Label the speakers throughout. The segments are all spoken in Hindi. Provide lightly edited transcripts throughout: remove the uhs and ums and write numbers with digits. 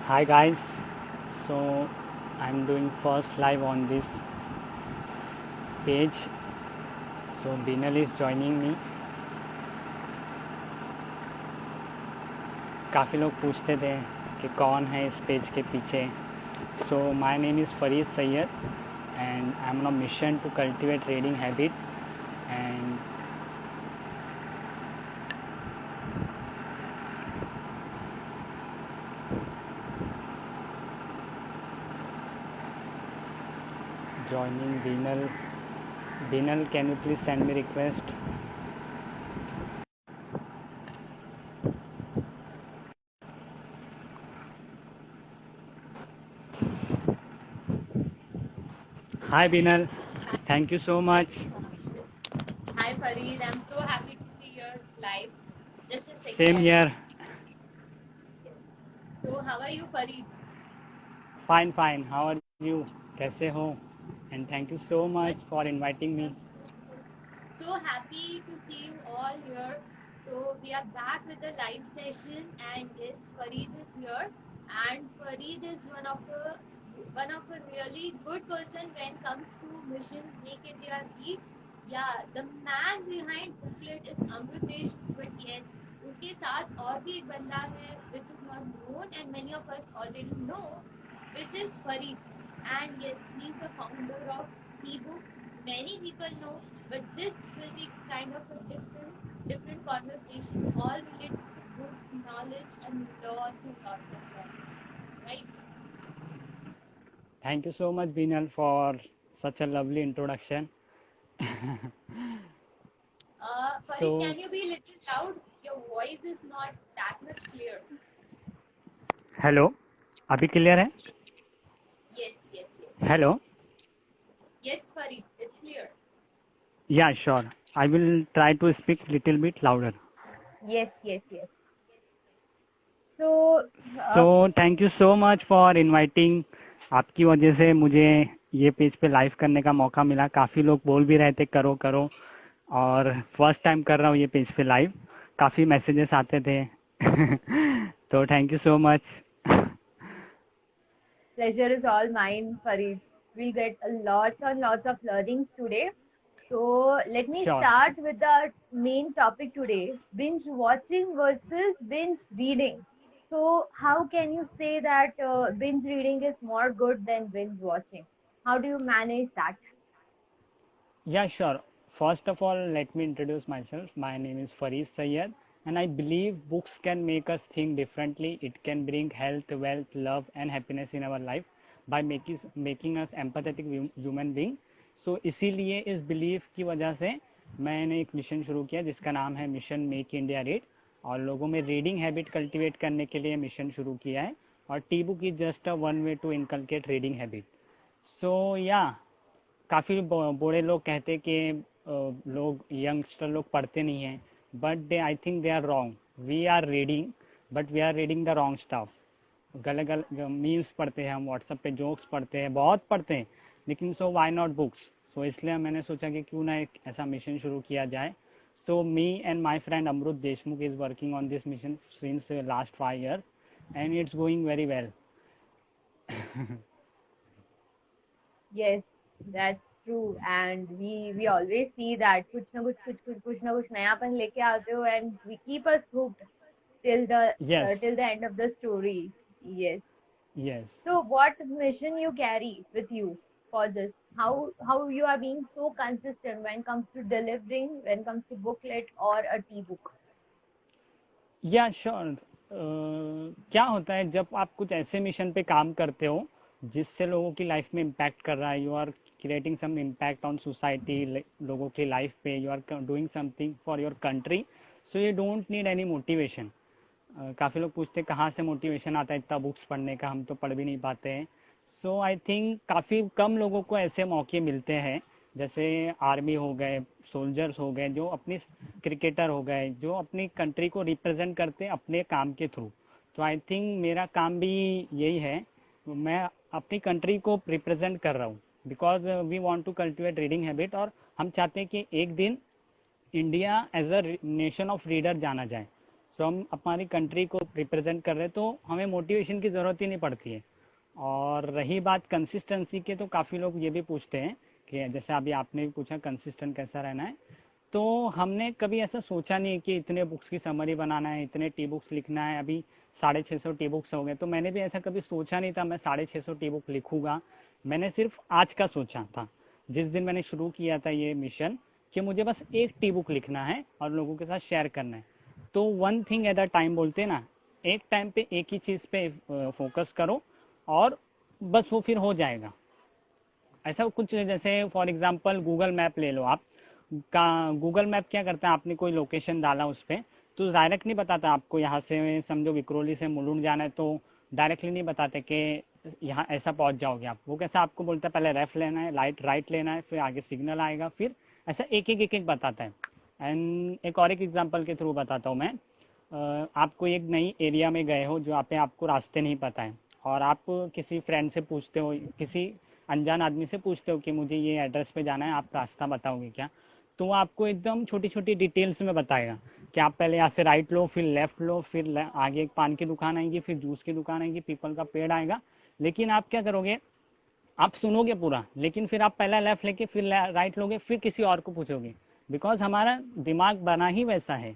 Speaker 1: Hi guys, so I'm doing first live on this page. So Binal is joining me. काफ़ी लोग पूछते थे कि कौन है इस पेज के पीछे. So my name is Farid Sayyed and I'm on a mission to cultivate reading habit and joining Binal. Binal, can you please send me request? Hi Binal, thank you so much.
Speaker 2: Hi Farid, I'm so happy to see your live. Just a second.
Speaker 1: Same here.
Speaker 2: So how are you, Farid?
Speaker 1: Fine. How are you? कैसे हो? And thank you so much for inviting me.
Speaker 2: So happy to see you all here. So we are back with the live session, and yes, Farid is here. And Farid is one of a really good person when it comes to Mission Make India Read. Yeah, the man behind booklet is Amrutesh, but yes, उसके साथ और भी एक बंदा है which is not known and many of us already know, which is Farid. And yes, he is the founder of ebook. Many people know, but this will be kind of a different conversation, all related to books, knowledge, and lots of that. Right?
Speaker 1: Thank you so much, Binal, for such a lovely introduction.
Speaker 2: Farid,
Speaker 1: So,
Speaker 2: can you be a little loud? Your voice is not that much clear.
Speaker 1: hello. अभी क्लियर है?
Speaker 2: Yes.
Speaker 1: Hello.
Speaker 2: Yes, Farid, it's clear.
Speaker 1: Yeah, sure. I will try to speak little bit louder.
Speaker 2: Yes. So,
Speaker 1: So thank you so much for inviting. आपकी वजह से मुझे ये पेज पे लाइव करने का मौका मिला. काफ़ी लोग बोल भी रहे थे करो करो, और फर्स्ट टाइम कर रहा हूँ ये पेज पे लाइव. काफ़ी मैसेजेस आते थे. तो thank you so much.
Speaker 2: pleasure is all mine, Farid. We'll get a lots and lots of learnings today. So let me
Speaker 1: sure.
Speaker 2: start with the main topic today, binge watching versus binge reading. So how can you say that binge reading is more good than binge watching? How do you manage that?
Speaker 1: Yeah, sure. First of all, let me introduce myself. My name is Farid Sayyed, and I believe books can make us think differently. It can bring health, wealth, love, and happiness in our life by making us empathetic human being. So इसीलिए इस बिलीफ की वजह से मैंने एक मिशन शुरू किया जिसका नाम है मिशन मेक इंडिया रीड, और लोगों में रीडिंग हैबिट कल्टीवेट करने के लिए मिशन शुरू किया है. और T book is just a one way to inculcate reading habit. So या काफ़ी बूढ़े लोग कहते कि लोग यंगस्टर लोग पढ़ते नहीं हैं, but they I think they are wrong. We are reading, but we are reading the wrong stuff. गलत गलत मीम्स पढ़ते हैं हम, व्हाट्सएप पे जोक्स पढ़ते हैं, बहुत पढ़ते हैं, लेकिन सो वाई नॉट बुक्स. सो इसलिए मैंने सोचा कि क्यों ना एक ऐसा मिशन शुरू किया जाए. So me and my friend Amrut Deshmukh is working on this mission since last 5 years and it's going very well.
Speaker 3: Yes, that's true. And we always see that कुछ ना कुछ नयापन लेके आते हो, and we keep us hooked till the
Speaker 1: Yes.
Speaker 3: till the end of the story. Yes.
Speaker 1: Yes.
Speaker 3: So what mission you carry with you for this? How you are being so consistent when it comes to delivering, when it comes to booklet or a ebook?
Speaker 1: या श्योर. क्या होता है जब आप कुछ ऐसे मिशन पे काम करते हो जिससे लोगों की लाइफ में इम्पैक्ट कर रहा है, you are creating some impact on society, लोगों की लाइफ पे, you are doing something for your country. So you don't need any motivation. काफ़ी लोग पूछते हैं कहाँ से मोटिवेशन आता है इतना बुक्स पढ़ने का, हम तो पढ़ भी नहीं पाते हैं. सो आई थिंक काफ़ी कम लोगों को ऐसे मौके मिलते हैं, जैसे आर्मी हो गए, सोल्जर्स हो गए, जो अपनी क्रिकेटर हो गए, जो अपनी कंट्री को रिप्रेजेंट करते हैं अपने काम के थ्रू. तो आई थिंक मेरा काम भी यही है. मैं अपनी कंट्री को रिप्रेजेंट कर रहा हूँ because we want to cultivate reading habit, और हम चाहते हैं कि एक दिन India as a nation of reader जाना जाए. सो हम हमारी कंट्री को रिप्रेजेंट कर रहे हैं, तो हमें मोटिवेशन की ज़रूरत ही नहीं पड़ती है। और रही बात कंसिस्टेंसी के, तो काफ़ी लोग ये भी पूछते हैं कि जैसे अभी आपने भी पूछा कंसिस्टेंट कैसा रहना है, तो हमने कभी ऐसा सोचा नहीं कि इतने बुक्स की समरी बनाना है, इतने टी बुक्स लिखना है। अभी 650 टी बुक्स हो गए, तो मैंने भी ऐसा कभी सोचा नहीं था मैं 650 टी बुक लिखूंगा। मैंने सिर्फ आज का सोचा था, जिस दिन मैंने शुरू किया था ये मिशन, कि मुझे बस एक टी बुक लिखना है और लोगों के साथ शेयर करना है। तो one thing at a time बोलते हैं ना, एक टाइम पे एक ही चीज़ पे फोकस करो और बस वो फिर हो जाएगा। ऐसा कुछ, जैसे फॉर एग्जांपल गूगल मैप ले लो आप। का गूगल मैप क्या करता है, आपने कोई लोकेशन डाला उस पर, तो डायरेक्ट नहीं बताता आपको यहाँ से समझो विक्रोली से मुलुंड जाना है, तो डायरेक्टली नहीं बताते कि यहाँ ऐसा पहुँच जाओगे आप। वो कैसा आपको बोलता है पहले लेफ्ट लेना है, राइट लेना है, फिर आगे सिग्नल आएगा, फिर ऐसा एक एक बताता है। एंड एक और एक एग्जांपल के थ्रू बताता हूँ मैं। आपको एक नई एरिया में गए हो जहाँ पे आपको रास्ते नहीं पता है, और आप किसी फ्रेंड से पूछते हो, किसी अनजान आदमी से पूछते हो कि मुझे ये एड्रेस पे जाना है, आप रास्ता बताओगे क्या? तो वो आपको एकदम छोटी छोटी डिटेल्स में बताएगा कि आप पहले यहाँ से राइट लो, फिर लेफ्ट लो, फिर आगे एक पान की दुकान आएगी, फिर जूस की दुकान आएगी, पीपल का पेड़ आएगा। लेकिन आप क्या करोगे, आप सुनोगे पूरा, लेकिन फिर आप पहला लेफ्ट लेके फिर राइट लोगे, फिर किसी और को पूछोगे। बिकॉज हमारा दिमाग बना ही वैसा है,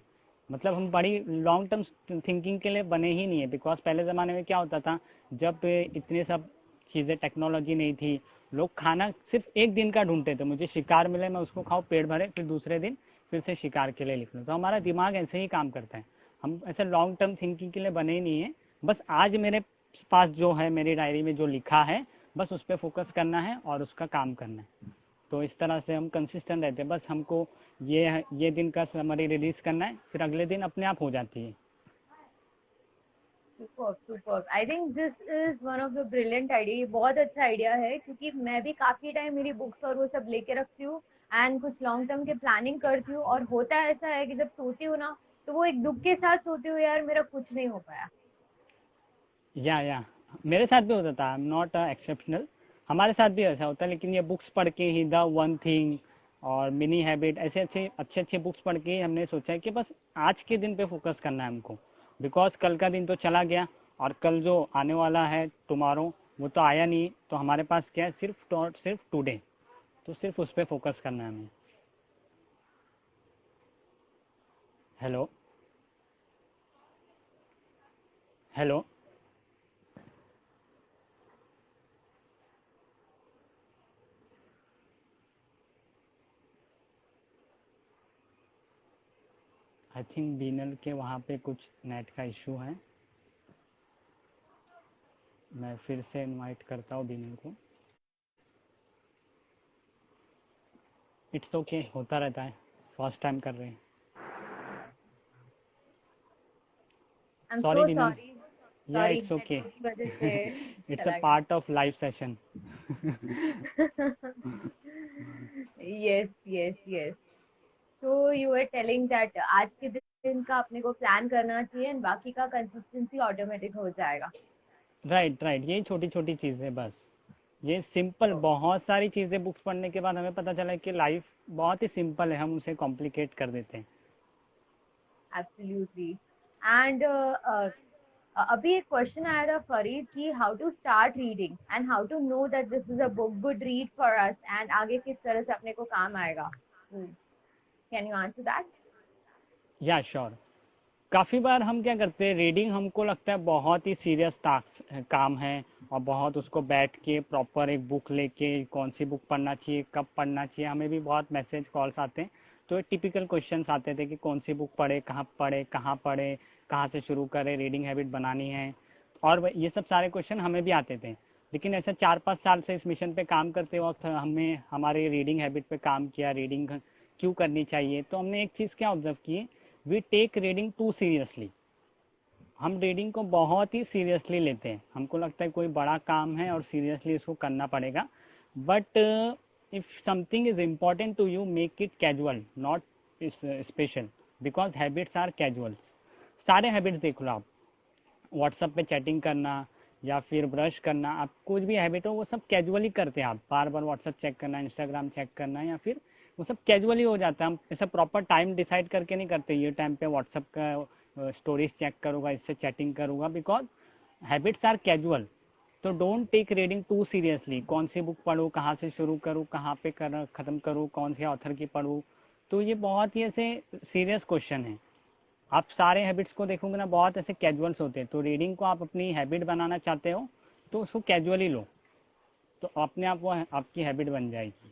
Speaker 1: मतलब हम बड़ी लॉन्ग टर्म थिंकिंग के लिए बने ही नहीं है। बिकॉज पहले ज़माने में क्या होता था, जब इतने सब चीज़ें टेक्नोलॉजी नहीं थी, लोग खाना सिर्फ एक दिन का ढूंढते थे, मुझे शिकार मिले मैं उसको खाऊं पेट भरे, फिर दूसरे दिन फिर से शिकार के लिए लिख लूँ। तो हमारा दिमाग ऐसे ही काम करता है, हम ऐसे लॉन्ग टर्म थिंकिंग के लिए बने ही नहीं है। बस आज मेरे पास जो है, मेरी डायरी में जो लिखा है, बस उस पर फोकस करना है और उसका काम करना है। तो इस तरह से हम कंसिस्टेंट रहते हैं। बस हमको ये दिन का समरी रिलीज करना है, फिर अगले दिन अपने आप हो जाती है।
Speaker 3: Super super, I think this is one of the brilliant idea. ये बहुत अच्छा आइडिया है, क्योंकि मैं भी काफी टाइम मेरी बुक्स और वो सब लेके रखती हूँ एंड कुछ लॉन्ग टर्म के प्लानिंग करती हूँ, और होता ऐसा है कि जब सोती हूँ ना, तो वो एक दुख के साथ सोती हूँ, यार मेरा कुछ नहीं हो पाया।
Speaker 1: या मेरे साथ भी होता था, आई एम नॉट एक्सेप्शनल, हमारे साथ भी ऐसा होता है। लेकिन ये बुक्स पढ़ के ही, द वन थिंग और मिनी हैबिट, ऐसे अच्छे अच्छे बुक्स पढ़ के हमने सोचा है कि बस आज के दिन पे फोकस करना है हमको। बिकॉज कल का दिन तो चला गया, और कल जो आने वाला है टुमारो, वो तो आया नहीं। तो हमारे पास क्या है, सिर्फ टुडे, तो सिर्फ उस पर फोकस करना है हमें। Hello hello. I think Binal के वहाँ पे कुछ नेट का इशू है। मैं फिर से इनवाइट करता हूँ बीनल को। इट्स ओके, होता रहता है, फर्स्ट टाइम कर रहे हैं।
Speaker 3: I am
Speaker 1: sorry
Speaker 3: so
Speaker 1: Binal.
Speaker 3: Sorry.
Speaker 1: या
Speaker 3: सॉरी,
Speaker 1: इट्स ओके,
Speaker 3: नेटवर्क की वजह से
Speaker 1: इट्स अ
Speaker 3: चला गया।
Speaker 1: Part of live session.
Speaker 3: Yes yes yes. तो यू आर टेलिंग दैट आज के दिन का अपने को प्लान करना चाहिए एंड बाकी का कंसिस्टेंसी ऑटोमेटिक हो जाएगा।
Speaker 1: राइट राइट, यही छोटी छोटी चीज़ें बस, ये सिंपल। बहुत सारी चीज़ें बुक्स पढ़ने के बाद हमें पता चला कि लाइफ बहुत ही सिंपल है, हम उसे कॉम्प्लिकेट कर देते हैं।
Speaker 3: एब्सोल्युटली। एंड अभी एक क्वेश्चन आया था फरीद कि how to start reading and how to know that this is a book good read for us, and आगे किस तरह से अपने को काम आएगा। Can you answer that?
Speaker 1: Yeah sure. काफ़ी बार हम क्या करते हैं, रीडिंग हमको लगता है बहुत ही सीरियस टास्क काम है, और बहुत उसको बैठ के प्रॉपर एक बुक लेके कौन सी बुक पढ़ना चाहिए, कब पढ़ना चाहिए। हमें भी बहुत मैसेज कॉल्स आते हैं, तो टिपिकल क्वेश्चंस आते थे कि कौन सी बुक पढ़े, कहाँ पढ़े, कहाँ से शुरू करें, रीडिंग हैबिट बनानी है। और ये सब सारे क्वेश्चन हमें भी आते थे। लेकिन ऐसे 4-5 साल से इस मिशन पे काम करते वक्त हमें हमारे रीडिंग हैबिट पे काम किया, रीडिंग क्यों करनी चाहिए। तो हमने एक चीज़ क्या ऑब्जर्व की, we take reading too seriously. हम रीडिंग को बहुत ही सीरियसली लेते हैं, हमको लगता है कोई बड़ा काम है और सीरियसली इसको करना पड़ेगा। But if something is important to you, make it casual, not special, because habits are casuals. सारे हैबिट्स देख लो आप, व्हाट्सएप पे चैटिंग करना या फिर ब्रश करना, आप कुछ भी हैबिट हो वो सब कैजुअली करते हैं। आप बार बार व्हाट्सएप चेक करना, इंस्टाग्राम चेक करना, या फिर वो सब कैजुअली हो जाता है। हम ऐसा प्रॉपर टाइम डिसाइड करके नहीं करते, ये टाइम पे व्हाट्सएप का स्टोरीज चेक करूँगा, इससे चैटिंग करूँगा, बिकॉज हैबिट्स आर कैजुअल। तो don't take reading too seriously. कौन सी बुक पढूं, कहाँ से शुरू करूँ, कहाँ पे ख़त्म करूँ, कौन से ऑथर की पढूं, तो ये बहुत ही ऐसे सीरियस क्वेश्चन है। आप सारे हैबिट्स को देखोगे ना, बहुत ऐसे कैजुअल्स होते हैं। तो रीडिंग को आप अपनी हैबिट बनाना चाहते हो तो उसको कैजुअली लो, तो अपने आप वो आपकी हैबिट बन जाएगी।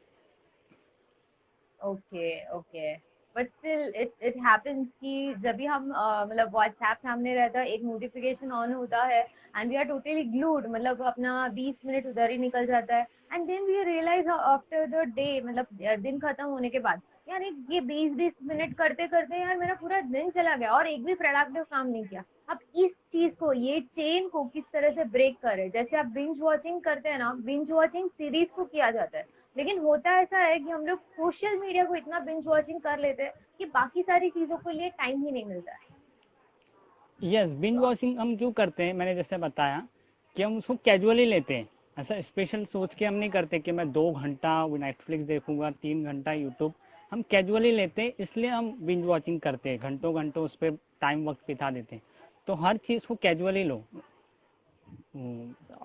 Speaker 3: Okay okay, but still it happens कि जब भी हम मतलब व्हाट्सएप सामने रहता है, एक नोटिफिकेशन ऑन होता है and we are totally glued, मतलब अपना 20 मिनट उधर ही निकल जाता है and then we realize after the day, मतलब दिन खत्म होने के बाद, यार ये 20 20 मिनट करते करते यार मेरा पूरा दिन चला गया और एक भी प्रोडक्टिव काम नहीं किया। अब इस चीज को, ये चेन को किस तरह से ब्रेक करें? जैसे आप बिंज वॉचिंग करते हैं ना, बिंज वॉचिंग सीरीज को किया जाता है, लेकिन होता ऐसा है कि हम लोग सोशल मीडिया को इतना बिंज वॉचिंग कर लेते हैं कि बाकी सारी चीजों के लिए टाइम ही नहीं मिलता है।
Speaker 1: यस, बिंज वॉचिंग हम क्यों करते हैं, मैंने जैसे बताया कि हम उसको कैजुअली लेते हैं। ऐसा स्पेशल सोच के हम नहीं करते कि मैं 2 घंटा नेटफ्लिक्स देखूंगा, 3 घंटा यूट्यूब। हम कैजुअली लेते हैं, इसलिए हम बिंज वॉचिंग करते हैं, घंटों घंटों उस पर टाइम वक्त बिता देते हैं। तो हर चीज़ को कैजुअली लो।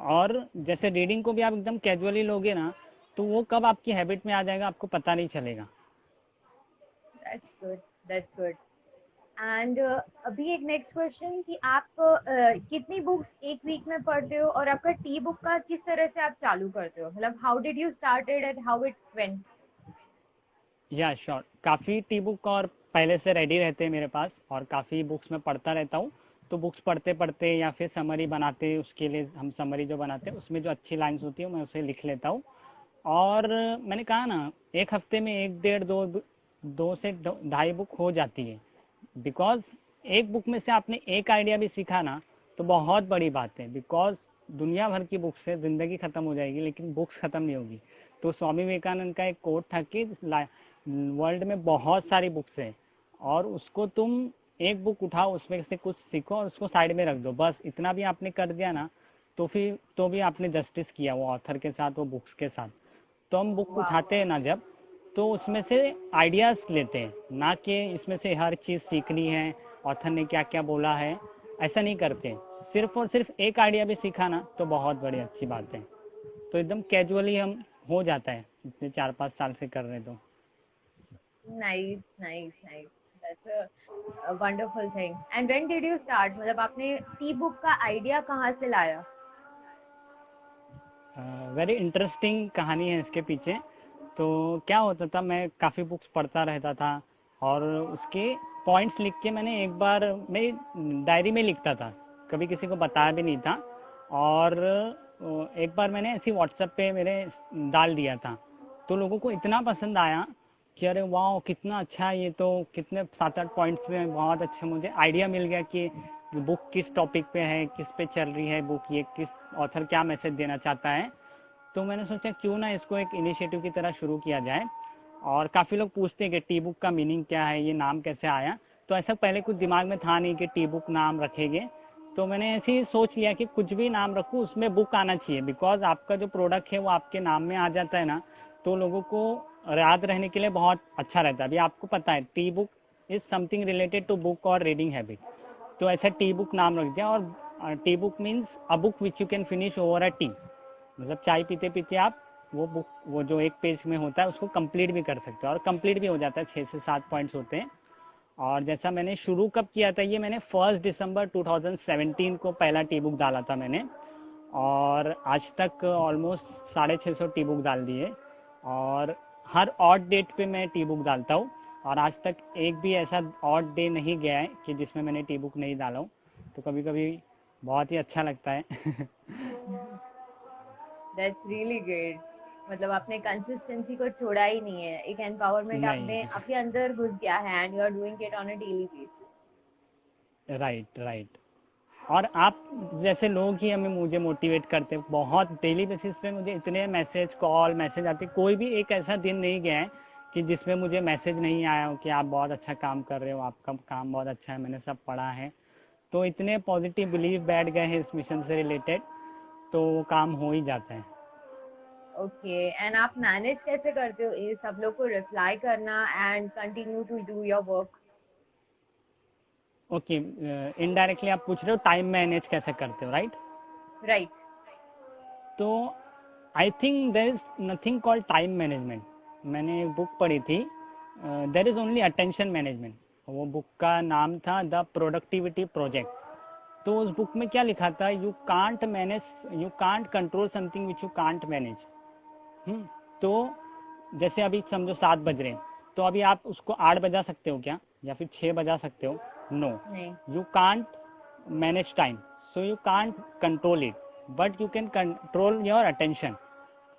Speaker 1: और जैसे रीडिंग को भी आप एकदम कैजुअली लोगे ना, तो वो कब आपकी हैबिट में आ जाएगा आपको पता नहीं चलेगा।
Speaker 3: That's good, that's good. And अभी एक नेक्स्ट क्वेश्चन कि आप कितनी बुक्स एक वीक में पढ़ते हो, और आपका टी बुक का किस तरह से आप चालू करते हो, मतलब how did you started and how it went?
Speaker 1: या श्योर, काफ़ी टी बुक और पहले से रेडी रहते हैं मेरे पास, और काफ़ी बुक्स मैं पढ़ता रहता हूँ। तो बुक्स पढ़ते पढ़ते या फिर समरी बनाते, उसके लिए हम समरी जो बनाते हैं उसमें जो अच्छी लाइंस होती है मैं उसे लिख लेता हूँ। और मैंने कहा ना, एक हफ्ते में 1 डेढ़ 2 से 2.5 बुक हो जाती है। बिकॉज एक बुक में से आपने एक आइडिया भी सीखा ना, तो बहुत बड़ी बात है। बिकॉज दुनिया भर की बुक से ज़िंदगी ख़त्म हो जाएगी लेकिन बुक्स ख़त्म नहीं होगी। तो स्वामी विवेकानंद का एक कोट था कि वर्ल्ड में बहुत सारी बुक्स हैं, और उसको तुम एक बुक उठाओ, उसमें से कुछ सीखो और उसको साइड में रख दो। बस इतना भी आपने कर दिया ना, तो फिर तो भी आपने जस्टिस किया वो ऑथर के साथ, वो बुक्स के साथ। तो हम बुक उठाते हैं ना जब, तो उसमें से आइडियाज़ लेते हैं, ना कि इसमें से हर चीज़ सीखनी है, ऑथर ने क्या क्या बोला है, ऐसा नहीं करते। सिर्फ और सिर्फ एक आइडिया भी सीखा ना तो बहुत बड़ी अच्छी बात है। तो एकदम कैजुअली हम हो जाता है, इतने 4-5 साल से कर रहे हैं तो।
Speaker 3: Nice nice nice, that's a wonderful thing. And when did you start, मतलब आपने टी बुक का आइडिया कहाँ से लाया?
Speaker 1: वेरी इंटरेस्टिंग कहानी है इसके पीछे। तो क्या होता था, मैं काफ़ी बुक्स पढ़ता रहता था, और उसके पॉइंट्स लिख के मैंने एक बार मेरी डायरी में लिखता था, कभी किसी को बताया भी नहीं था। और एक बार मैंने ऐसी व्हाट्सएप पे मेरे डाल दिया था, तो लोगों को इतना पसंद आया कि अरे वाह कितना अच्छा है ये, तो कितने 7-8 पॉइंट्स में बहुत अच्छा मुझे आइडिया मिल गया कि बुक किस टॉपिक पे है, किस पे चल रही है बुक, ये किस ऑथर क्या मैसेज देना चाहता है। तो मैंने सोचा क्यों ना इसको एक इनिशिएटिव की तरह शुरू किया जाए। और काफ़ी लोग पूछते हैं कि टी बुक का मीनिंग क्या है, ये नाम कैसे आया। तो ऐसा पहले कुछ दिमाग में था नहीं कि टी बुक नाम रखेंगे। तो मैंने ऐसे ही सोच लिया कि कुछ भी नाम रखूँ उसमें बुक आना चाहिए, बिकॉज आपका जो प्रोडक्ट है वो आपके नाम में आ जाता है ना, तो लोगों को याद रहने के लिए बहुत अच्छा रहता है। अभी आपको पता है tea book is something related to book और रीडिंग हैबिट, तो ऐसा टी बुक नाम रख दिया। और T book means a book which you can finish over a tea, मतलब चाय पीते पीते आप वो बुक, वो जो एक पेज में होता है उसको कंप्लीट भी कर सकते हो, और कंप्लीट भी हो जाता है। 6 से 7 पॉइंट्स होते हैं। और जैसा मैंने शुरू कब किया था, ये मैंने 1 दिसंबर 2017 को पहला टी बुक डाला था मैंने, और आज तक ऑलमोस्ट 650 टी बुक डाल दिए। और हर ऑड डेट पे मैं टी बुक डालता हूँ, और आज तक एक भी ऐसा ऑड डे नहीं गया है कि जिसमें मैंने टी बुक नहीं डाला हूँ। तो कभी कभी बहुत ही अच्छा लगता है।
Speaker 3: दैट्स रियली ग्रेट, मतलब आपने कंसिस्टेंसी को छोड़ा ही नहीं है, एक एम्पावरमेंट आपने
Speaker 1: नहीं।
Speaker 3: आपके अंदर घुस गया है and you are doing it on a daily basis.
Speaker 1: Right right. और आप जैसे लोग ही हमें, मुझे मोटिवेट करते हैं बहुत, डेली बेसिस पे मुझे इतने मैसेज कॉल मैसेज आते, कोई भी एक ऐसा दिन नहीं गया है कि जिसमें मुझे मैसेज नहीं आया हो कि आप बहुत अच्छा काम कर रहे हो, आपका काम बहुत अच्छा है, मैंने सब पढ़ा है। तो इतने पॉजिटिव बिलीव बैठ गए हैं इस मिशन से रिलेटेड, तो वो काम हो ही जाता है।
Speaker 3: ओके, एंड आप मैनेज कैसे करते हो ये सब लोग को रिप्लाई करना and continue to do your work?
Speaker 1: Okay, indirectly आप पूछ रहे हो टाइम मैनेज कैसे करते हो, राइट?
Speaker 3: राइट।
Speaker 1: तो I think there is nothing called time management. मैंने एक बुक पढ़ी थी, there is only attention management. वो बुक का नाम था द प्रोडक्टिविटी प्रोजेक्ट। तो उस बुक में क्या लिखा था, you can't manage, you can't control something which you can't manage. तो जैसे अभी समझो 7 बज रहे हैं, तो अभी आप उसको 8 बजा सकते हो क्या, या फिर 6 बजा सकते हो? नो,
Speaker 3: नहीं।
Speaker 1: You can't manage time, so you can't control it, but you can control your attention.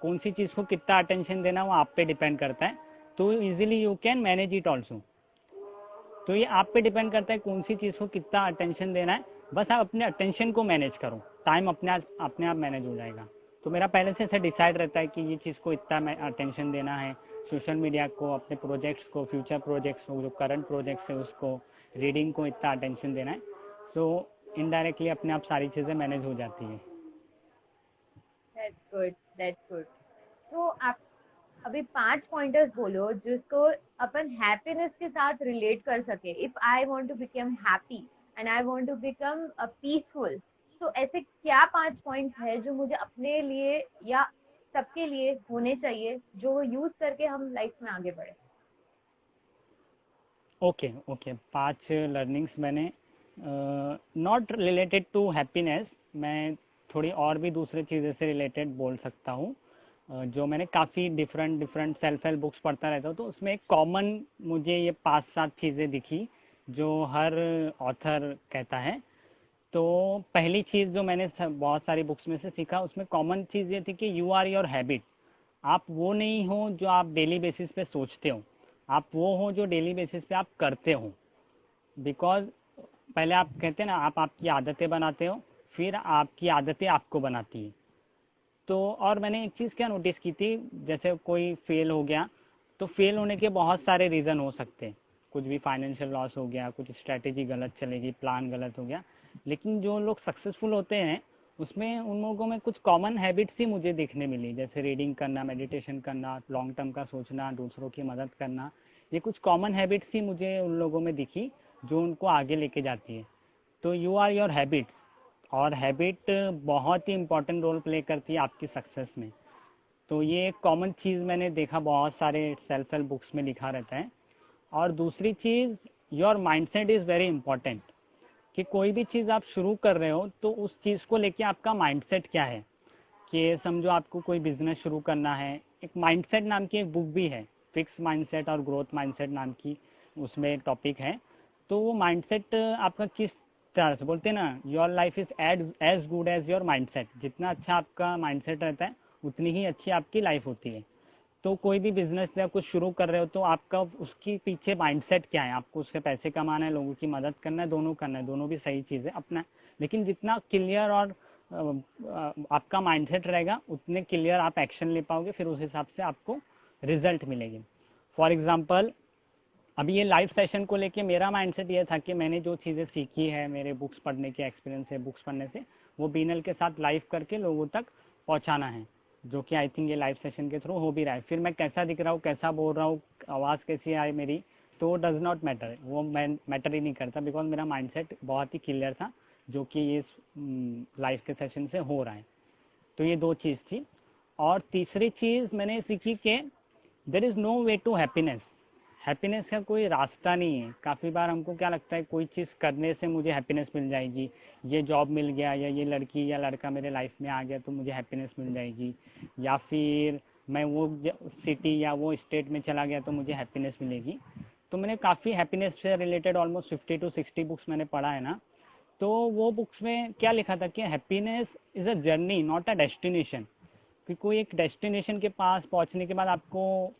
Speaker 1: कौन सी चीज़ को कितना अटेंशन देना वो आप पे डिपेंड करता है, तो easily you can manage it also. तो ये आप पे डिपेंड करता है कौन सी चीज़ को कितना अटेंशन देना है, बस आप अपने अटेंशन को मैनेज करो, टाइम अपने आप मैनेज हो जाएगा। तो मेरा पहले से ऐसा डिसाइड रहता है कि ये चीज़ को इतना अटेंशन देना है, सोशल मीडिया को, अपने प्रोजेक्ट्स को, फ्यूचर प्रोजेक्ट्स को, जो करंट प्रोजेक्ट्स है उसको, रीडिंग को इतना अटेंशन देना है। सो इनडायरेक्टली अपने आप सारी चीज़ें मैनेज हो जाती है।
Speaker 3: That's good, that's good. तो आप अभी 5 पॉइंटर्स बोलो जिसको अपन हैप्पीनेस के साथ रिलेट कर सके। If I want to become happy and I want to become peaceful, तो ऐसे क्या 5 पॉइंट्स है जो मुझे अपने लिए या सबके लिए होने चाहिए, जो यूज करके हम लाइफ में आगे बढ़े?
Speaker 1: ओके ओके, 5 लर्निंग्स मैंने, नॉट रिलेटेड टू हैप्पीनेस, मैं थोड़ी और भी दूसरे चीज़ें से रिलेटेड बोल सकता हूँ। जो मैंने काफ़ी डिफरेंट सेल्फ हेल्प बुक्स पढ़ता रहता हूँ, तो उसमें एक कॉमन मुझे ये 5-7 चीज़ें दिखी जो हर ऑथर कहता है। तो पहली चीज़ जो मैंने बहुत सारी बुक्स में से सीखा, उसमें कॉमन चीज़ ये थी कि यू आर योर हैबिट। आप वो नहीं हो जो आप डेली बेसिस पे सोचते हो, आप वो हो जो डेली बेसिस पे आप करते हो। बिकॉज पहले आप कहते हैं ना, आप आपकी आदतें बनाते हो, फिर आपकी आदतें आपको बनाती है। तो और मैंने एक चीज़ क्या नोटिस की थी, जैसे कोई फेल हो गया, तो फेल होने के बहुत सारे रीज़न हो सकते हैं। कुछ भी फाइनेंशियल लॉस हो गया, कुछ स्ट्रैटेजी गलत चलेगी, प्लान गलत हो गया। लेकिन जो लोग सक्सेसफुल होते हैं, उसमें उन लोगों में कुछ कॉमन हैबिट्स ही मुझे देखने मिली, जैसे रीडिंग करना, मेडिटेशन करना, लॉन्ग टर्म का सोचना, दूसरों की मदद करना। ये कुछ कॉमन हैबिट्स ही मुझे उन लोगों में दिखी जो उनको आगे लेके जाती है। तो यू आर योर हैबिट्स, और हैबिट बहुत ही इंपॉर्टेंट रोल प्ले करती है आपकी सक्सेस में। तो ये एक कॉमन चीज़ मैंने देखा, बहुत सारे सेल्फ हेल्प बुक्स में लिखा रहता है। और दूसरी चीज़, your mindset is very important. कि कोई भी चीज़ आप शुरू कर रहे हो, तो उस चीज़ को लेके आपका माइंडसेट क्या है। कि समझो आपको कोई बिजनेस शुरू करना है, एक माइंडसेट नाम की एक बुक भी है, फिक्स माइंडसेट और ग्रोथ माइंडसेट नाम की, उसमें टॉपिक है। तो वो माइंडसेट आपका किस तरह से, बोलते हैं ना, your life is as good as your mindset. जितना अच्छा आपका माइंडसेट रहता है, उतनी ही अच्छी आपकी लाइफ होती है। तो कोई भी बिजनेस या कुछ शुरू कर रहे हो, तो आपका उसके पीछे माइंडसेट क्या है, आपको उसके पैसे कमाना है, लोगों की मदद करना है, दोनों करना है, दोनों भी सही चीज़ है अपना। लेकिन जितना क्लियर और आपका माइंडसेट रहेगा, उतने क्लियर आप एक्शन ले पाओगे, फिर उस हिसाब से आपको रिजल्ट मिलेगी। फॉर एग्जाम्पल, अभी ये लाइव सेशन को लेके मेरा माइंडसेट ये था कि मैंने जो चीज़ें सीखी है, मेरे बुक्स पढ़ने के एक्सपीरियंस है, बुक्स पढ़ने से, वो बीनल के साथ लाइव करके लोगों तक पहुंचाना है, जो कि आई थिंक ये लाइव सेशन के थ्रू हो भी रहा है। फिर मैं कैसा दिख रहा हूँ, कैसा बोल रहा हूँ, आवाज़ कैसी आए मेरी, तो डज नॉट मैटर, वो मैटर ही नहीं करता, बिकॉज मेरा माइंडसेट बहुत ही क्लियर था, जो कि ये लाइव के सेशन से हो रहा है। तो ये 2 चीज़ थी। और तीसरी चीज़ मैंने सीखी कि there is no way to happiness. Happiness का कोई रास्ता नहीं है। काफ़ी बार हमको क्या लगता है, कोई चीज़ करने से मुझे हैप्पीनेस मिल जाएगी, ये जॉब मिल गया, या ये लड़की या लड़का मेरे लाइफ में आ गया तो मुझे हैप्पीनेस मिल जाएगी, या फिर मैं वो सिटी या वो स्टेट में चला गया तो मुझे हैप्पीनेस मिलेगी। तो मैंने काफ़ी हैप्पीनेस से रिलेटेड ऑलमोस्ट 50 to 60 बुक्स मैंने पढ़ा है ना। तो वो बुक्स में क्या लिखा था कि happiness is a journey, not a destination. कि कोई एक डेस्टिनेशन के पास पहुंचने के बाद आपको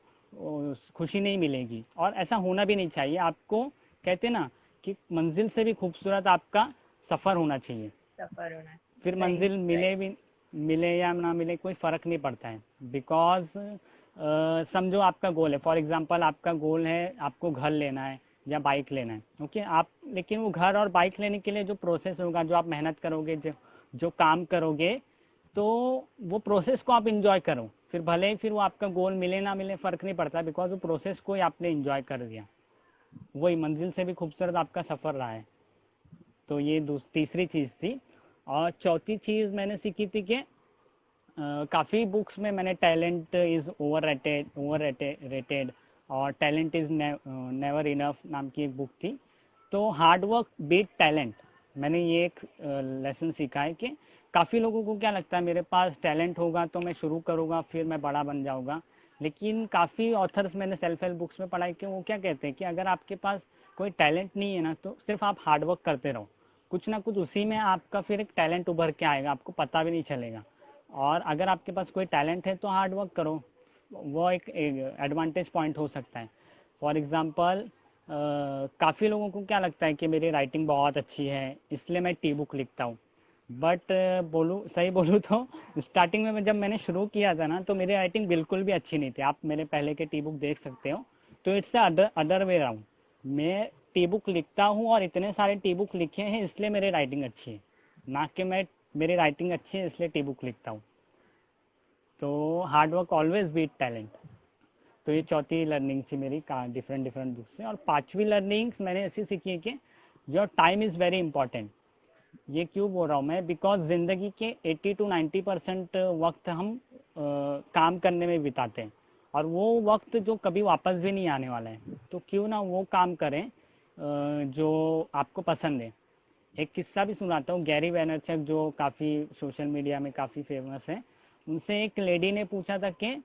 Speaker 1: खुशी नहीं मिलेगी, और ऐसा होना भी नहीं चाहिए। आपको कहते ना कि मंजिल से भी खूबसूरत आपका सफ़र होना चाहिए।
Speaker 3: सफर होना है।
Speaker 1: फिर मंजिल मिले या ना मिले, कोई फ़र्क नहीं पड़ता है। बिकॉज समझो आपका गोल है, फॉर एग्जांपल आपका गोल है आपको घर लेना है या बाइक लेना है, ओके। आप लेकिन वो घर और बाइक लेने के लिए जो प्रोसेस होगा, जो आप मेहनत करोगे, जो काम करोगे, तो वो प्रोसेस को आप इंजॉय करो। फिर भले ही फिर वो आपका गोल मिले ना मिले, फ़र्क नहीं पड़ता, बिकॉज वो प्रोसेस को ही आपने इंजॉय कर दिया। वही मंजिल से भी खूबसूरत आपका सफ़र रहा है। तो ये तीसरी चीज़ थी। और चौथी चीज़ मैंने सीखी थी कि काफ़ी बुक्स में मैंने टैलेंट इज़ रेटेड और टैलेंट इज़ नेवर इनफ नाम की एक बुक थी। तो हार्ड वर्क बीट टैलेंट, मैंने ये एक लेसन सीखा है कि काफ़ी लोगों को क्या लगता है मेरे पास टैलेंट होगा तो मैं शुरू करूँगा फिर मैं बड़ा बन जाऊँगा, लेकिन काफ़ी ऑथर्स मैंने सेल्फ हेल्प बुक्स में पढ़ा है कि वो क्या कहते हैं कि अगर आपके पास कोई टैलेंट नहीं है ना तो सिर्फ आप हार्ड वर्क करते रहो, कुछ ना कुछ उसी में आपका फिर एक टैलेंट उभर के आएगा, आपको पता भी नहीं चलेगा। और अगर आपके पास कोई टैलेंट है तो हार्ड वर्क करो, वो एक एडवांटेज पॉइंट हो सकता है। फॉर एग्ज़ाम्पल काफ़ी लोगों को क्या लगता है कि मेरी राइटिंग बहुत अच्छी है इसलिए मैं टी बुक लिखता हूँ, बट सही बोलूँ तो स्टार्टिंग में जब मैंने शुरू किया था ना तो मेरी राइटिंग बिल्कुल भी अच्छी नहीं थी। आप मेरे पहले के टी बुक देख सकते हो, तो इट्स अदर वे राउंड। मैं टी बुक लिखता हूँ और इतने सारे टी बुक लिखे हैं इसलिए मेरी राइटिंग अच्छी है, ना कि मेरी राइटिंग अच्छी है इसलिए टी बुक लिखता हूँ। तो hard work always beat talent. तो ये चौथी लर्निंग थी मेरी डिफरेंट डिफरेंट बुक से। और पांचवी लर्निंग मैंने ऐसी सीखी है कि जो टाइम इज़ वेरी इंपॉर्टेंट। ये क्यों बोल रहा हूँ मैं, बिकॉज ज़िंदगी के 80 to 90% वक्त हम काम करने में बिताते हैं और वो वक्त जो कभी वापस भी नहीं आने वाला है, तो क्यों ना वो काम करें जो आपको पसंद है। एक किस्सा भी सुनाता हूँ, गैरी वेनरचक जो काफ़ी सोशल मीडिया में काफ़ी फेमस है, उनसे एक लेडी ने पूछा था कि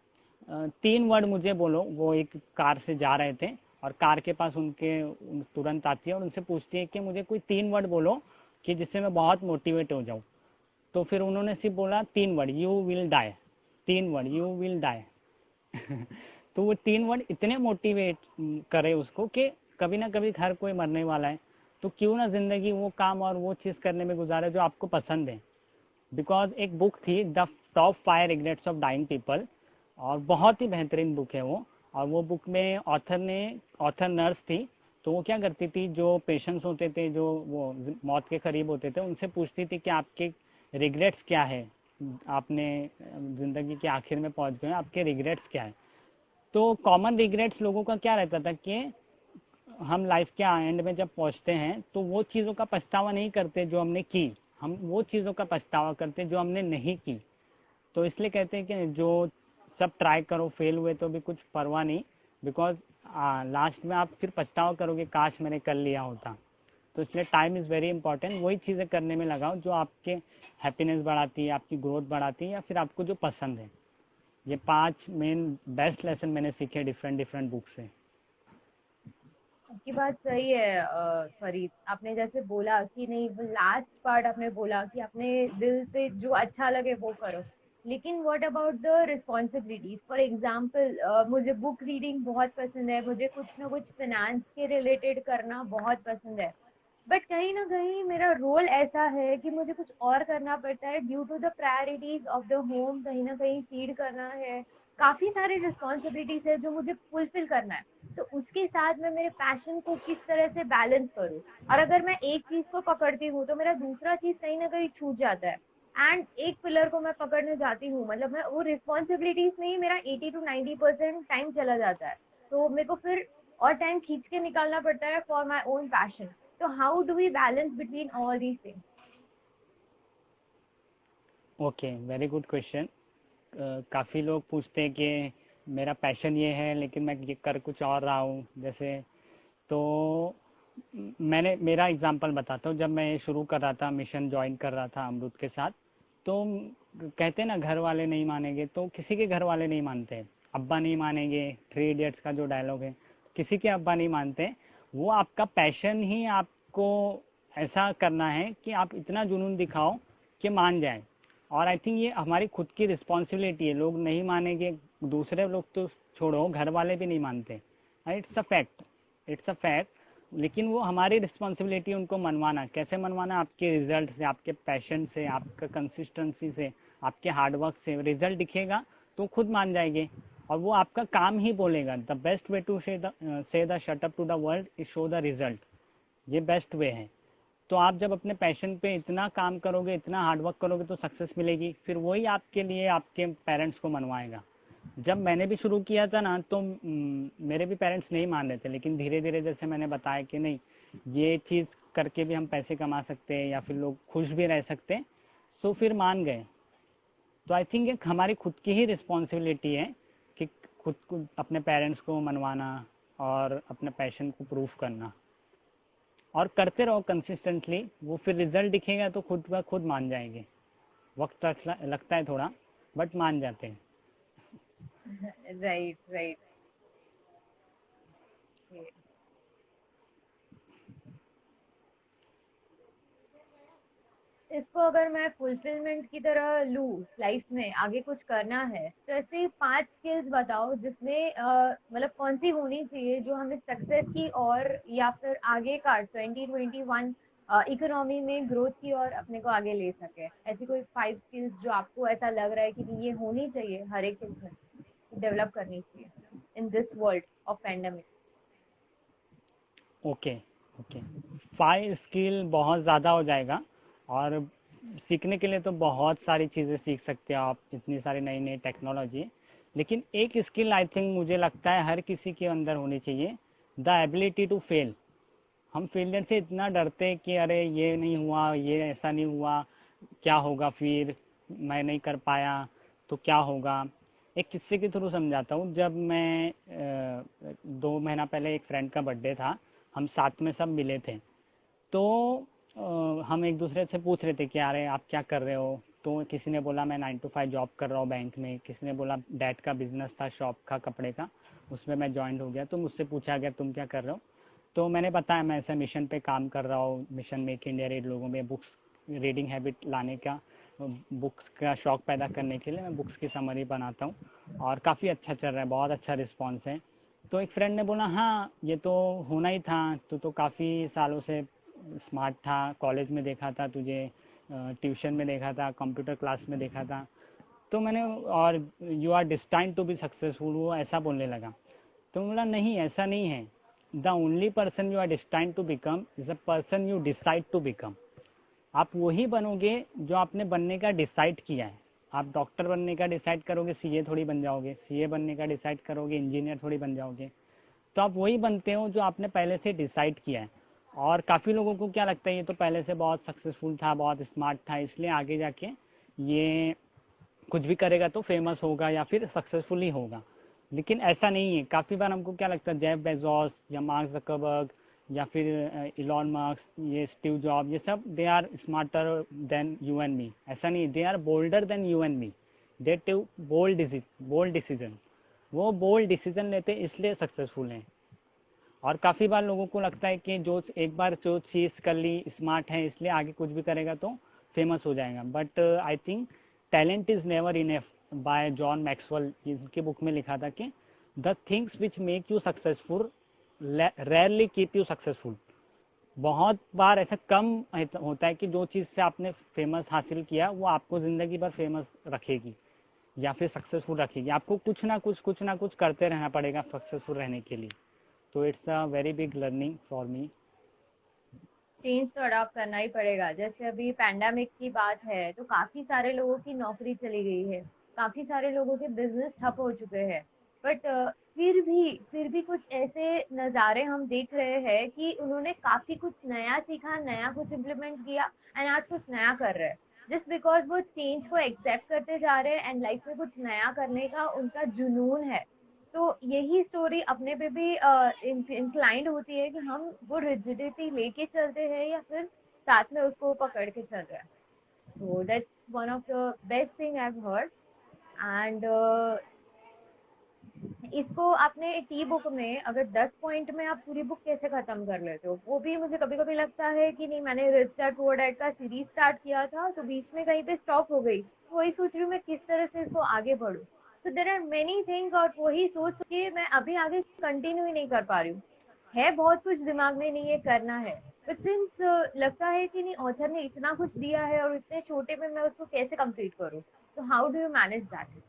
Speaker 1: 3 वर्ड मुझे बोलो। वो एक कार से जा रहे थे और कार के पास तुरंत आती है और उनसे पूछती है कि मुझे कोई 3 वर्ड बोलो कि जिससे मैं बहुत मोटिवेट हो जाऊँ। तो फिर उन्होंने सिर्फ बोला 3 word, you will die. 3 word, you will die. तो वो 3 वर्ड इतने मोटिवेट करे उसको कि कभी ना कभी हर कोई मरने वाला है, तो क्यों ना ज़िंदगी वो काम और वो चीज़ करने में गुजारे जो आपको पसंद है। बिकॉज एक बुक थी the top 5 regrets of dying people, और बहुत ही बेहतरीन बुक है वो। और वो बुक में ऑथर नर्स थी, तो वो क्या करती थी, जो पेशेंट्स होते थे जो वो मौत के करीब होते थे उनसे पूछती थी कि आपके रिग्रेट्स क्या है, आपने ज़िंदगी के आखिर में पहुंच गए, आपके रिग्रेट्स क्या है। तो कॉमन रिग्रेट्स लोगों का क्या रहता था कि हम लाइफ के एंड में जब पहुंचते हैं तो वो चीज़ों का पछतावा नहीं करते जो हमने की, हम वो चीज़ों का पछतावा करते जो हमने नहीं की। तो इसलिए कहते हैं कि जो सब ट्राई करो, फेल हुए तो भी कुछ परवाह नहीं, बिकॉज लास्ट में आप फिर पछतावा करोगे काश मैंने कर लिया होता। तो इसलिए टाइम इज़ वेरी इंपॉर्टेंट, वही चीज़ें करने में लगाओ जो आपके हैप्पीनेस बढ़ाती है, आपकी ग्रोथ बढ़ाती है, या फिर आपको जो पसंद है। ये 5 मेन बेस्ट लेसन मैंने सीखे डिफरेंट डिफरेंट बुक से।
Speaker 3: आपकी बात सही है फरीद। आपने जैसे बोला कि नहीं, वो लास्ट पार्ट आपने बोला कि अपने दिल से जो अच्छा लगे वो करो, लेकिन what about the responsibilities. For example मुझे बुक रीडिंग बहुत पसंद है, मुझे कुछ ना कुछ फाइनेंस के रिलेटेड करना बहुत पसंद है, बट कहीं ना कहीं मेरा रोल ऐसा है कि मुझे कुछ और करना पड़ता है due to the priorities of the home. कहीं ना कहीं फीड करना है, काफी सारी रिस्पॉन्सिबिलिटीज है जो मुझे फुलफिल करना है। तो उसके साथ मैं मेरे पैशन को किस तरह से बैलेंस करूँ, और अगर मैं एक चीज को पकड़ती हूँ तो मेरा दूसरा चीज कहीं ना कहीं छूट जाता है। एंड एक पिलर को मैं पकड़ने जाती हूँ, मतलब मैं वो रिस्पॉन्सिबिलिटीज में ही मेरा 80 to 90% टाइम चला जाता है, तो मेरे को फिर और टाइम खींच के निकालना पड़ता है फॉर माई ओन पैशन। तो how do we balance between all these things?
Speaker 1: Okay, very good question. काफ़ी लोग पूछते हैं कि मेरा पैशन ये है लेकिन मैं ये कर कुछ और रहा हूँ, जैसे तो मेरा एग्जांपल बताता हूँ। जब मैं शुरू कर रहा था, मिशन ज्वाइन कर रहा था अमृत के साथ, तो कहते हैं ना घर वाले नहीं मानेंगे, तो किसी के घर वाले नहीं मानते। अब्बा नहीं मानेंगे, 3 इडियट्स का जो डायलॉग है, किसी के अब्बा नहीं मानते। वो आपका पैशन ही आपको ऐसा करना है कि आप इतना जुनून दिखाओ कि मान जाए। और आई थिंक ये हमारी खुद की रिस्पॉन्सिबिलिटी है। लोग नहीं मानेंगे, दूसरे लोग तो छोड़ो, घर वाले भी नहीं मानते, it's a fact, it's a fact. लेकिन वो हमारी रिस्पॉन्सिबिलिटी है उनको मनवाना। कैसे मनवाना? आपके रिजल्ट से, आपके पैशन से, आपका कंसिस्टेंसी से, आपके हार्डवर्क से। रिजल्ट दिखेगा तो खुद मान जाएंगे और वो आपका काम ही बोलेगा। The best way to say the shut up to the world is show the result. ये बेस्ट वे है। तो आप जब अपने पैशन पे इतना काम करोगे, इतना हार्डवर्क करोगे तो सक्सेस मिलेगी। फिर वही आपके लिए आपके पेरेंट्स को मनवाएगा। जब मैंने भी शुरू किया था ना तो मेरे भी पेरेंट्स नहीं मान रहे थे, लेकिन धीरे धीरे जैसे मैंने बताया कि नहीं, ये चीज़ करके भी हम पैसे कमा सकते हैं या फिर लोग खुश भी रह सकते हैं, सो फिर मान गए। तो आई थिंक एक हमारी खुद की ही रिस्पॉन्सिबिलिटी है कि खुद को अपने पेरेंट्स को मनवाना और अपने पैशन को प्रूव करना, और करते रहो कंसिस्टेंटली, वो फिर रिजल्ट दिखेगा तो खुद ब खुद मान जाएंगे। वक्त लगता है थोड़ा, बट मान जाते हैं।
Speaker 3: Right right. इसको अगर मैं फुलफिलमेंट की तरह लूँ, लाइफ में आगे कुछ करना है, तो ऐसे 5 स्किल्स बताओ जिसमें मतलब कौन सी होनी चाहिए जो हमें सक्सेस की और या फिर आगे का 2021 इकोनॉमी में ग्रोथ की और अपने को आगे ले सके। ऐसी कोई 5 स्किल्स जो आपको ऐसा लग रहा है कि ये होनी चाहिए हर एक किस्म डेवलप करनी चाहिए in this world of pandemic.
Speaker 1: Okay okay, 5 skill बहुत ज़्यादा हो जाएगा, और सीखने के लिए तो बहुत सारी चीज़ें सीख सकते हो आप, इतनी सारी नई नई टेक्नोलॉजी। लेकिन एक स्किल आई थिंक मुझे लगता है हर किसी के अंदर होनी चाहिए, द एबिलिटी टू फेल। हम फेलियर से इतना डरते हैं कि अरे ये नहीं हुआ, ये ऐसा नहीं हुआ, क्या होगा फिर, मैं नहीं कर पाया तो क्या होगा। एक किस्से के थ्रू समझाता हूँ। जब मैं 2 महीना पहले एक फ्रेंड का बर्थडे था, हम साथ में सब मिले थे, तो हम एक दूसरे से पूछ रहे थे कि अरे आप क्या कर रहे हो। तो किसी ने बोला मैं 9 to 5 जॉब कर रहा हूँ बैंक में, किसी ने बोला डैड का बिजनेस था शॉप का कपड़े का, उसमें मैं ज्वाइन हो गया। तो मुझसे पूछा गया तुम क्या कर रहे हो, तो मैंने बताया मैं ऐसे मिशन पे काम कर रहा हूँ, मिशन मेक इंडिया रीड, लोगों में बुक्स रीडिंग हैबिट लाने का, बुक्स का शौक पैदा करने के लिए मैं बुक्स की समरी बनाता हूँ, और काफ़ी अच्छा चल रहा है, बहुत अच्छा रिस्पॉन्स है। तो एक फ्रेंड ने बोला हाँ ये तो होना ही था, तू तो काफ़ी सालों से स्मार्ट था, कॉलेज में देखा था तुझे, ट्यूशन में देखा था, कंप्यूटर क्लास में देखा था, तो मैंने, और you are destined to be successful, वो ऐसा बोलने लगा। तो बोला नहीं ऐसा नहीं है, the only person you are destined to become is the person you decide to become. आप वही बनोगे जो आपने बनने का डिसाइड किया है। आप डॉक्टर बनने का डिसाइड करोगे, सीए थोड़ी बन जाओगे, सीए बनने का डिसाइड करोगे, इंजीनियर थोड़ी बन जाओगे। तो आप वही बनते हो जो आपने पहले से डिसाइड किया है। और काफ़ी लोगों को क्या लगता है ये तो पहले से बहुत सक्सेसफुल था, बहुत स्मार्ट था, इसलिए आगे जाके ये कुछ भी करेगा तो फेमस होगा या फिर सक्सेसफुल ही होगा। लेकिन ऐसा नहीं है। काफ़ी बार हमको क्या लगता है जेफ बेजोस या मार्क जकरबर्ग या फिर इलॉन मस्क, ये स्टीव जॉब, ये सब they are smarter than you and me. ऐसा नहीं, they are bolder than you and me. They take bold decision, वो बोल्ड डिसीजन लेते इसलिए सक्सेसफुल हैं। और काफ़ी बार लोगों को लगता है कि जो एक बार जो चीज़ कर ली, स्मार्ट है इसलिए आगे कुछ भी करेगा तो फेमस हो जाएगा। But I think talent is never enough, bye John Maxwell, इनकी बुक में लिखा था कि the things which make you successful rarely keep you successful. बहुत बार ऐसा कम होता है कि जो चीज़ से आपने फेमस हासिल किया वो आपको ज़िंदगी भर फेमस रखेगी या फिर सक्सेसफुल रखेगी। आपको कुछ ना कुछ करते रहना पड़ेगा सक्सेसफुल रहने के लिए। तो it's a very big learning for me.
Speaker 3: Change तो अडॉप्ट करना ही पड़ेगा। जैसे अभी पैंडेमिक की बात है तो काफी सारे लोगों की नौकरी चली गई है, काफी सारे लोगों के बिजनेस ठप हो चुके हैं। बट फिर भी कुछ ऐसे नज़ारे हम देख रहे हैं कि उन्होंने काफी कुछ नया सीखा, नया कुछ इम्प्लीमेंट किया एंड आज कुछ नया कर रहे हैं, जस्ट बिकॉज वो चेंज को एक्सेप्ट करते जा रहे हैं एंड लाइफ में कुछ नया करने का उनका जुनून है। तो यही स्टोरी अपने पे भी इंक्लाइंड होती है कि हम वो रिजिडिटी लेके चलते हैं या फिर साथ में उसको पकड़ के चल रहे हैं। so that's one of the best thing I've heard and इसको आपने टी बुक में अगर 10 पॉइंट में आप पूरी बुक कैसे खत्म कर लेते हो, वो भी मुझे कभी कभी लगता है कि नहीं, मैंने रिच डैड पुअर डैड का सीरीज स्टार्ट किया था तो बीच में कहीं पे स्टॉप हो गई, वही सोच रही हूँ मैं किस तरह से इसको आगे बढ़ूँ। तो देर आर मेनी थिंग्स और वही सोच के मैं अभी आगे कंटिन्यू ही नहीं कर पा रही हूँ। है बहुत कुछ दिमाग में, नहीं ये करना है, बट सिंस लगता है कि नहीं ऑथर ने इतना कुछ दिया है और इतने छोटे में मैं उसको कैसे कंप्लीट करूँ, तो how do you manage that?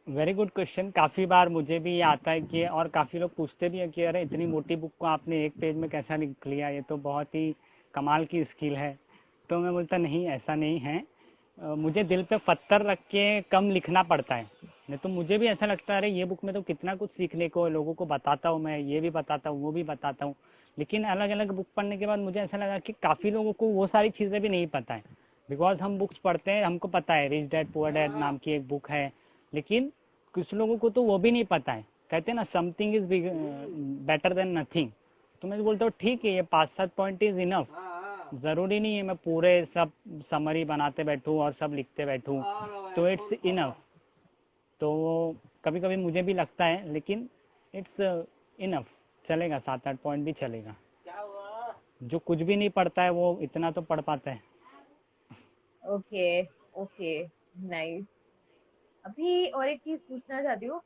Speaker 1: Very good question. काफ़ी बार मुझे भी ये आता है कि, और काफ़ी लोग पूछते भी हैं कि अरे इतनी मोटी बुक को आपने एक पेज में कैसा लिख लिया, ये तो बहुत ही कमाल की स्किल है। तो मैं बोलता नहीं ऐसा नहीं है, मुझे दिल पे पत्थर रख के कम लिखना पड़ता है। नहीं तो मुझे भी ऐसा लगता है अरे ये बुक में तो कितना कुछ सीखने को, लोगों को बताता हूँ मैं, ये भी बताता हूँ वो भी बताता हूँ, लेकिन अलग अलग बुक पढ़ने के बाद मुझे ऐसा लगा कि काफ़ी लोगों को वो सारी चीज़ें भी नहीं पता है। बिकॉज हम बुक्स पढ़ते हैं, हमको पता है रिच डैड पुअर डैड नाम की एक बुक है, लेकिन कुछ लोगों को तो वो भी नहीं पता है। कहते हैं ना, something is better than nothing. तो मैं बोलता हूँ ठीक है, ये 5-7 पॉइंट इज इनफ। ज़रूरी नहीं है मैं पूरे सब समरी बनाते बैठूँ और सब लिखते बैठूँ, तो इट्स इनफ। तो कभी कभी मुझे भी लगता है, लेकिन इट्स इनफ, चलेगा, 7-8 पॉइंट भी चलेगा। जो कुछ भी नहीं पढ़ता है वो इतना तो पढ़ पाता है।
Speaker 3: Okay, okay, nice. अभी और एक चीज पूछना चाहती हूँ,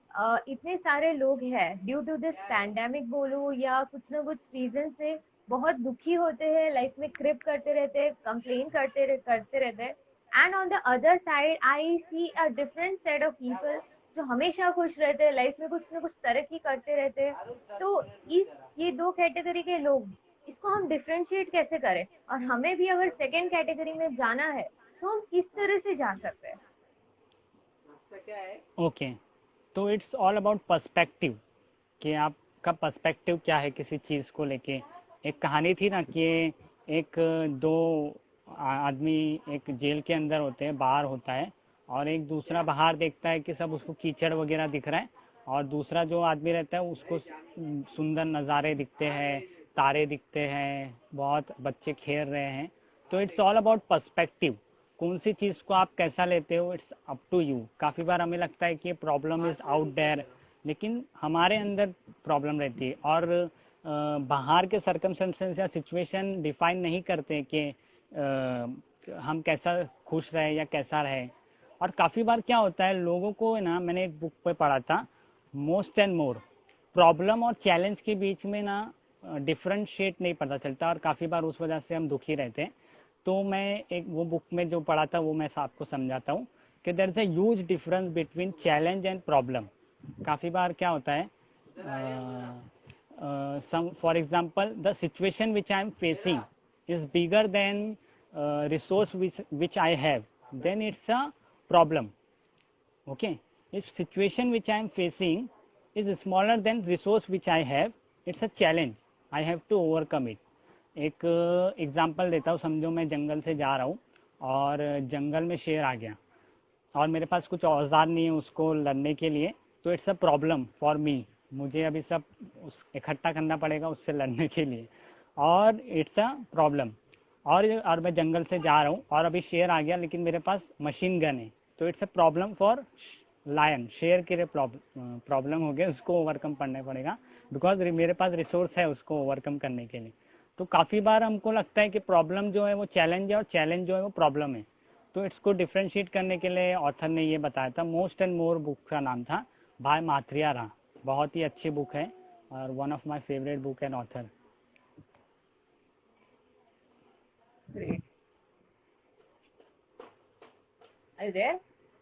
Speaker 3: इतने सारे लोग हैं ड्यू टू दिस पैंडेमिक बोलो या कुछ ना कुछ रीजन से बहुत दुखी होते हैं, लाइफ में क्रिप करते रहते हैं, कंप्लेन करते रहते हैं। And on the other side I see a different set of people जो हमेशा खुश रहते हैं, लाइफ में कुछ ना कुछ तरक्की करते रहते हैं। तो इस ये दो कैटेगरी के लोग, इसको हम डिफरेंशिएट कैसे करें, और हमें भी अगर सेकेंड कैटेगरी में जाना है तो हम किस तरह से जा सकते हैं?
Speaker 1: ओके, तो इट्स ऑल अबाउट पर्सपेक्टिव, कि आपका पर्सपेक्टिव क्या है किसी चीज़ को लेके। एक कहानी थी ना कि एक दो आदमी एक जेल के अंदर होते हैं, बाहर होता है, और एक दूसरा बाहर देखता है कि सब उसको कीचड़ वगैरह दिख रहा है, और दूसरा जो आदमी रहता है उसको सुंदर नज़ारे दिखते हैं, तारे दिखते हैं, बहुत बच्चे खेल रहे हैं। तो इट्स ऑल अबाउट पर्सपेक्टिव, कौन सी चीज़ को आप कैसा लेते हो, इट्स अप टू यू। काफ़ी बार हमें लगता है कि प्रॉब्लम इज़ आउट देयर, लेकिन हमारे अंदर प्रॉब्लम रहती है, और बाहर के सर्कमस्टेंसेस या सिचुएशन डिफाइन नहीं करते कि हम कैसा खुश रहे या कैसा रहे। और काफ़ी बार क्या होता है लोगों को ना, मैंने एक बुक पे पढ़ा था, मोस्ट एंड मोर, प्रॉब्लम और चैलेंज के बीच में ना डिफरेंशिएट नहीं पता चलता, और काफ़ी बार उस वजह से हम दुखी रहते हैं। तो मैं एक वो बुक में जो पढ़ा था वो मैं आपको समझाता हूँ कि there is a huge difference between challenge and problem. काफ़ी बार क्या होता है, some for example the situation which I am facing is bigger than resource which I have, then it's a problem. Okay, if situation which I am facing is smaller than resource which I have, it's a challenge, I have to overcome it. एक एग्जांपल देता हूँ, समझो मैं जंगल से जा रहा हूँ और जंगल में शेर आ गया और मेरे पास कुछ औजार नहीं है उसको लड़ने के लिए, तो it's a problem for me. मुझे अभी सब इकट्ठा करना पड़ेगा उससे लड़ने के लिए, और इट्स अ प्रॉब्लम। और मैं जंगल से जा रहा हूँ और अभी शेर आ गया, लेकिन मेरे पास मशीन गन है, तो it's a problem for lion. शेर के लिए प्रॉब्लम हो गया, उसको ओवरकम करना पड़ेगा, बिकॉज मेरे पास रिसोर्स है उसको ओवरकम करने के लिए। तो काफ़ी बार हमको लगता है कि प्रॉब्लम जो है वो चैलेंज है और चैलेंज जो है वो प्रॉब्लम है। तो इसको डिफ्रेंशिएट करने के लिए ऑथर ने ये बताया था, मोस्ट एंड मोर बुक का नाम था, बाय माथुरिया रा। बहुत ही अच्छी बुक है और one of my favourite book and author.
Speaker 3: Great. Are you there?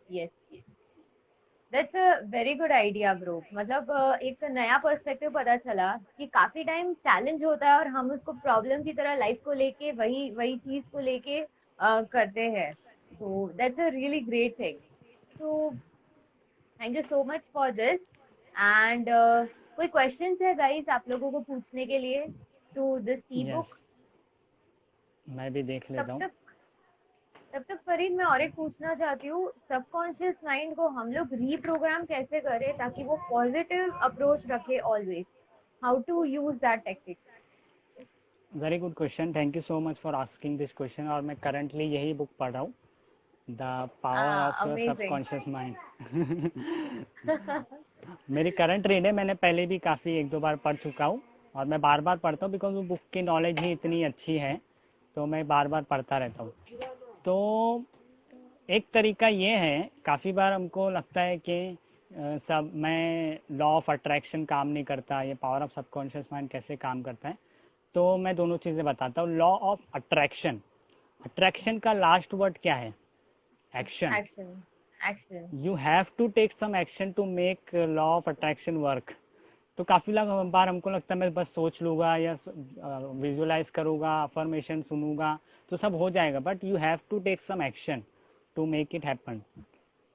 Speaker 3: Yes, yes. That's a very good idea, bro. मतलब एक नया पर्सपेक्टिव पता चला कि काफी टाइम चैलेंज होता है और हम उसको प्रॉब्लम की तरह लाइफ को लेके वही वही चीज को लेके करते हैं। So that's a really great thing. So thank you so much for this. And कोई क्वेश्चंस है गाइस आप लोगों को पूछने के लिए टू दिस ई बुक?
Speaker 1: मैं भी देख लेता हूँ।
Speaker 3: तब तक फरीद मैं और एक पूछना चाहती हूँ, सबकॉन्शियस माइंड को हम लोग रीप्रोग्राम कैसे करें ताकि वो पॉजिटिव अप्रोच रखे always? How to use that technique?
Speaker 1: Very good question, thank you so much for asking this question. और मैं करंटली यही बुक पढ़ रहा हूँ, the power of your subconscious mind. मेरी करंट रीड है, मैंने पहले भी काफ़ी 1-2 बार पढ़ चुका हूँ और मैं बार बार पढ़ता हूँ, बिकॉज वो बुक की नॉलेज ही इतनी अच्छी है, तो मैं बार बार पढ़ता रहता हूँ। तो एक तरीका ये है, काफ़ी बार हमको लगता है कि सब मैं लॉ ऑफ अट्रैक्शन काम नहीं करता, ये पावर ऑफ सबकॉन्शियस माइंड कैसे काम करता है। तो मैं दोनों चीज़ें बताता हूँ। लॉ ऑफ अट्रैक्शन, अट्रैक्शन का लास्ट वर्ड क्या है? Action.
Speaker 3: Action.
Speaker 1: You have to take some action to make law of attraction work. तो काफ़ी बार हमको लगता है मैं बस सोच लूँगा या विजुअलाइज करूँगा, अफर्मेशन सुनूंगा तो सब हो जाएगा, but you have to take some action to make it happen.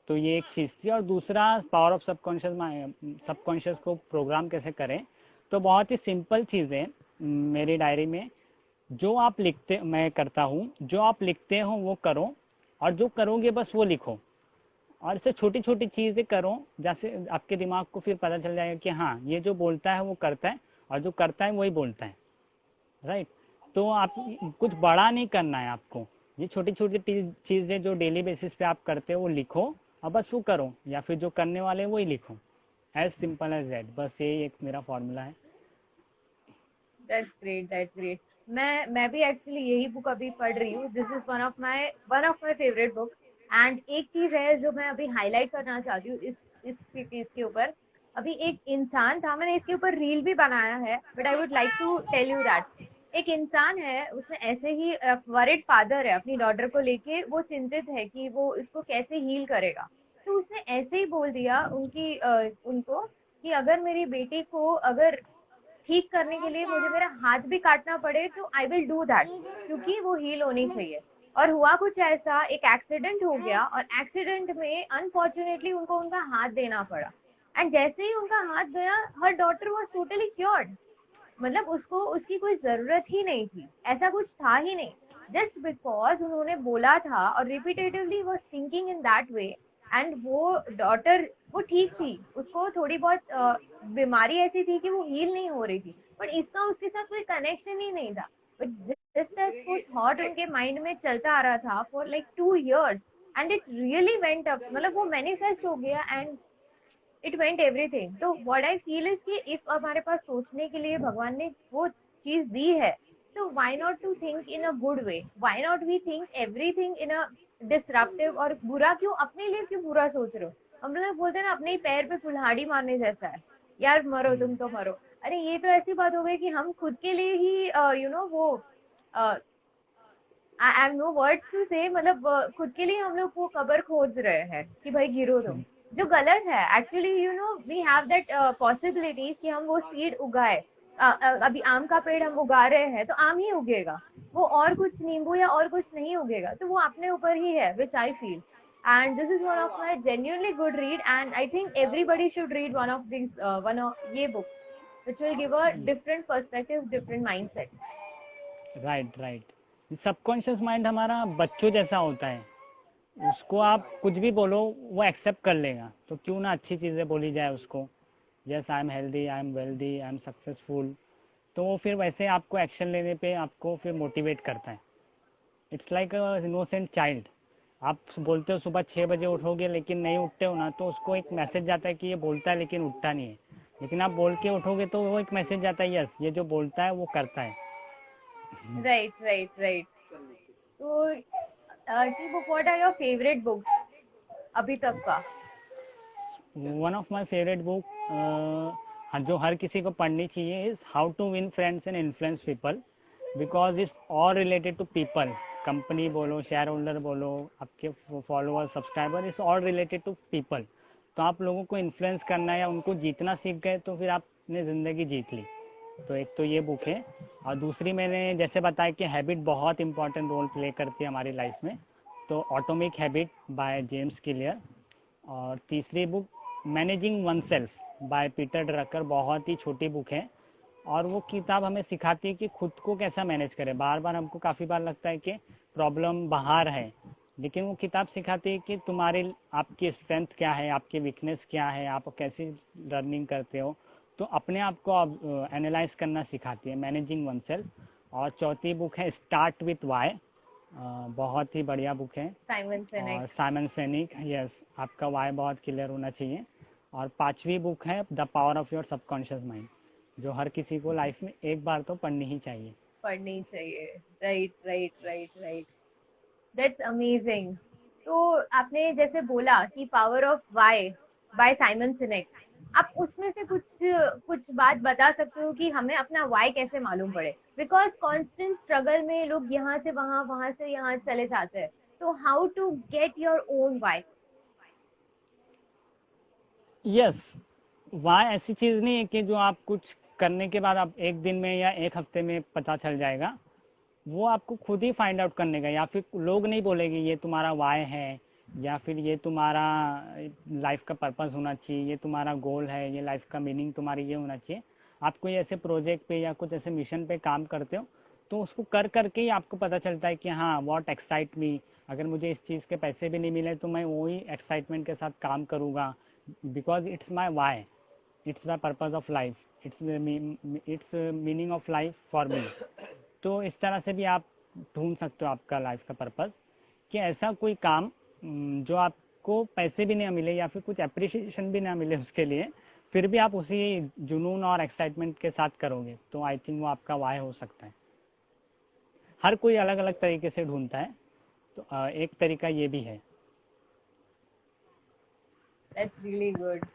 Speaker 1: तो ये एक चीज़ थी। और दूसरा, पावर ऑफ सबकॉन्शियस को प्रोग्राम कैसे करें, तो बहुत ही सिंपल चीज़ है। मेरी डायरी में जो आप लिखते, मैं करता हूँ, जो आप लिखते हो वो करो, और जो करोगे बस वो लिखो। और इससे छोटी छोटी चीज़ें करो, जैसे आपके दिमाग को फिर पता चल जाएगा कि हाँ, ये जो बोलता है वो करता है, और जो करता है वही बोलता है, राइट। तो आप कुछ बड़ा नहीं करना है आपको, ये छोटी छोटी चीज़ें जो डेली बेसिस पे आप करते हो वो लिखो, और बस वो करो, या फिर जो करने वाले वही लिखो। एज सिंपल एज दैट, बस यही एक मेरा फॉर्मूला है।
Speaker 3: That's great, that's great. मैं भी एक्चुअली यही बुक अभी पढ़ रही हूँ। This is one of my favourite book. And एक चीज है जो मैं अभी हाईलाइट करना चाहती हूँ इस चीज के ऊपर। अभी एक इंसान था, मैंने इसके ऊपर रील भी बनाया है, but I would like to tell you that एक इंसान है, उसने ऐसे ही वरिड फादर है, अपनी डॉटर को लेके वो चिंतित है कि वो इसको कैसे हील करेगा। तो उसने ऐसे ही बोल दिया उनको कि अगर मेरी बेटी को अगर ठीक करने के लिए मुझे मेरा हाथ भी काटना पड़े तो आई विल डू दैट, क्योंकि वो हील होनी चाहिए। और हुआ कुछ ऐसा, एक एक्सीडेंट हो गया और एक्सीडेंट में अनफॉर्चुनेटली उनको उनका हाथ देना पड़ा। एंड जैसे ही उनका हाथ गया, हर डॉटर वाज टोटली क्योर्ड। मतलब उसको उसकी कोई जरूरत ही नहीं थी, ऐसा कुछ था ही नहीं। जस्ट बिकॉज उन्होंने बोला था और repetitively was thinking in that way. And वो डॉटर वो ठीक थी, उसको थोड़ी बहुत बीमारी ऐसी थी कि वो हील नहीं हो रही थी, बट इसका उसके साथ कोई कनेक्शन ही नहीं था। बट जस्ट दैट वो थॉट उनके माइंड में चलता आ रहा था for like 2 years। And it really went up, मतलब वो मैनिफेस्ट हो गया एंड इट वेंट एवरीथिंग। तो व्हाट आई फील इज कि इफ हमारे पास सोचने के लिए भगवान ने वो चीज दी है, तो why not to think in a good way, why not we think everything in a disruptive. और बुरा क्यों, अपने लिए क्यों बुरा सोच रहे हो? हम लोग बोलते हैं ना, अपने ही पैर पे कुल्हाड़ी मारने जैसा है, यार मरो तुम तो मरो। अरे ये तो ऐसी बात हो गई कि हम खुद के लिए ही वो I am no words to say, मतलब खुद के लिए हम लोग वो कबर खोद रहे हैं कि भाई गिरो तुम, जो गलत है। Actually we have that possibilities कि हम वो सीड उगाए। अभी आम का पेड़ हम उगा रहे हैं तो आम ही उगेगा, वो और कुछ नींबू या और कुछ नहीं उगेगा। तो वो अपने ऊपर ही है, which I feel. And this is one of my genuinely good read, and I think everybody should read one of ये book which will give a different perspective, different mindset.
Speaker 1: Right, right. Subconscious mind हमारा बच्चों जैसा होता है, उसको आप कुछ भी बोलो वो एक्सेप्ट कर लेगा, तो क्यों ना अच्छी चीज़ें बोली जाए उसको। Yes, I am healthy, I am wealthy, I am successful, तो वो फिर वैसे आपको एक्शन लेने पे आपको फिर मोटिवेट करता है। It's like a innocent child. आप बोलते हो सुबह 6 बजे उठोगे, लेकिन नहीं उठते हो ना, तो उसको एक मैसेज जाता है कि ये बोलता है लेकिन उठता नहीं है। लेकिन आप बोल के उठोगे तो वो एक मैसेज जाता है, यस, ये जो बोलता है वो करता है।
Speaker 3: Right, right, right. तो T-book, what are your favorite books अभी तक का?
Speaker 1: One of my favourite book जो हर किसी को पढ़नी चाहिए is how to win friends and influence people, because it's all related to people. Company बोलो, शेयर होल्डर बोलो, आपके follower, subscriber, it's all related to people. तो आप लोगों को इन्फ्लुएंस करना या उनको जीतना सीख गए तो फिर आपने ज़िंदगी जीत ली। तो एक तो ये बुक है, और दूसरी मैंने जैसे बताया कि हैबिट बहुत इंपॉर्टेंट रोल प्ले करती है हमारी लाइफ में, तो atomic habit by James clear. और तीसरी book managing one self by Peter Drucker, बहुत ही छोटी बुक है, और वो किताब हमें सिखाती है कि खुद को कैसा मैनेज करें। बार बार हमको काफ़ी बार लगता है कि प्रॉब्लम बाहर है, लेकिन वो किताब सिखाती है कि तुम्हारी आपकी स्ट्रेंथ क्या है, आपकी वीकनेस क्या है, आप कैसे लर्निंग करते हो, तो अपने आप को एनालाइज करना सिखाती है, मैनेजिंग वन सेल्फ। और चौथी बुक है स्टार्ट विथ वाई, बहुत ही बढ़िया बुक है,
Speaker 3: साइमन सिनेक।
Speaker 1: और साइमन सेनिक, यस, आपका वाई बहुत क्लियर होना चाहिए। और पांचवी बुक है the power of your subconscious mind, जो हर किसी को लाइफ में एक बार तो पढ़नी ही चाहिए।
Speaker 3: पढ़नी चाहिए। Right, right, right, right. That's amazing. तो आपने जैसे बोला कि power of why by Simon Sinek, आप उसमें से कुछ कुछ बात बता सकते हो कि हमें अपना वाई कैसे मालूम पड़े? बिकॉज कांस्टेंट स्ट्रगल में लोग यहाँ से वहां, वहां से यहाँ चले जाते हैं। तो how to get your own why?
Speaker 1: Yes, why ऐसी चीज़ नहीं है कि जो आप कुछ करने के बाद आप एक दिन में या एक हफ्ते में पता चल जाएगा। वो आपको खुद ही फाइंड आउट करने का, या फिर लोग नहीं बोलेंगे ये तुम्हारा वाई है, या फिर ये तुम्हारा लाइफ का पर्पस होना चाहिए, ये तुम्हारा गोल है, ये लाइफ का मीनिंग तुम्हारी ये होना चाहिए। आप कोई ऐसे प्रोजेक्ट पे या कुछ ऐसे मिशन पे काम करते हो, तो उसको कर करके ही आपको पता चलता है कि हाँ व्हाट एक्साइट मी, अगर मुझे इस चीज़ के पैसे भी नहीं मिले तो मैं वही एक्साइटमेंट के साथ काम करूँगा, because it's my why, it's my purpose of life, it's meaning of life for me. तो इस तरह से भी आप ढूंढ सकते हो आपका लाइफ का पर्पज़, कि ऐसा कोई काम जो आपको पैसे भी नहीं मिले या फिर कुछ अप्रिसिएशन भी ना मिले उसके लिए, फिर भी आप उसी जुनून और एक्साइटमेंट के साथ करोगे, तो आई थिंक वो आपका वाई हो सकता है। हर कोई अलग अलग तरीके से ढूंढता है, तो एक तरीका ये भी है।
Speaker 3: That's really good.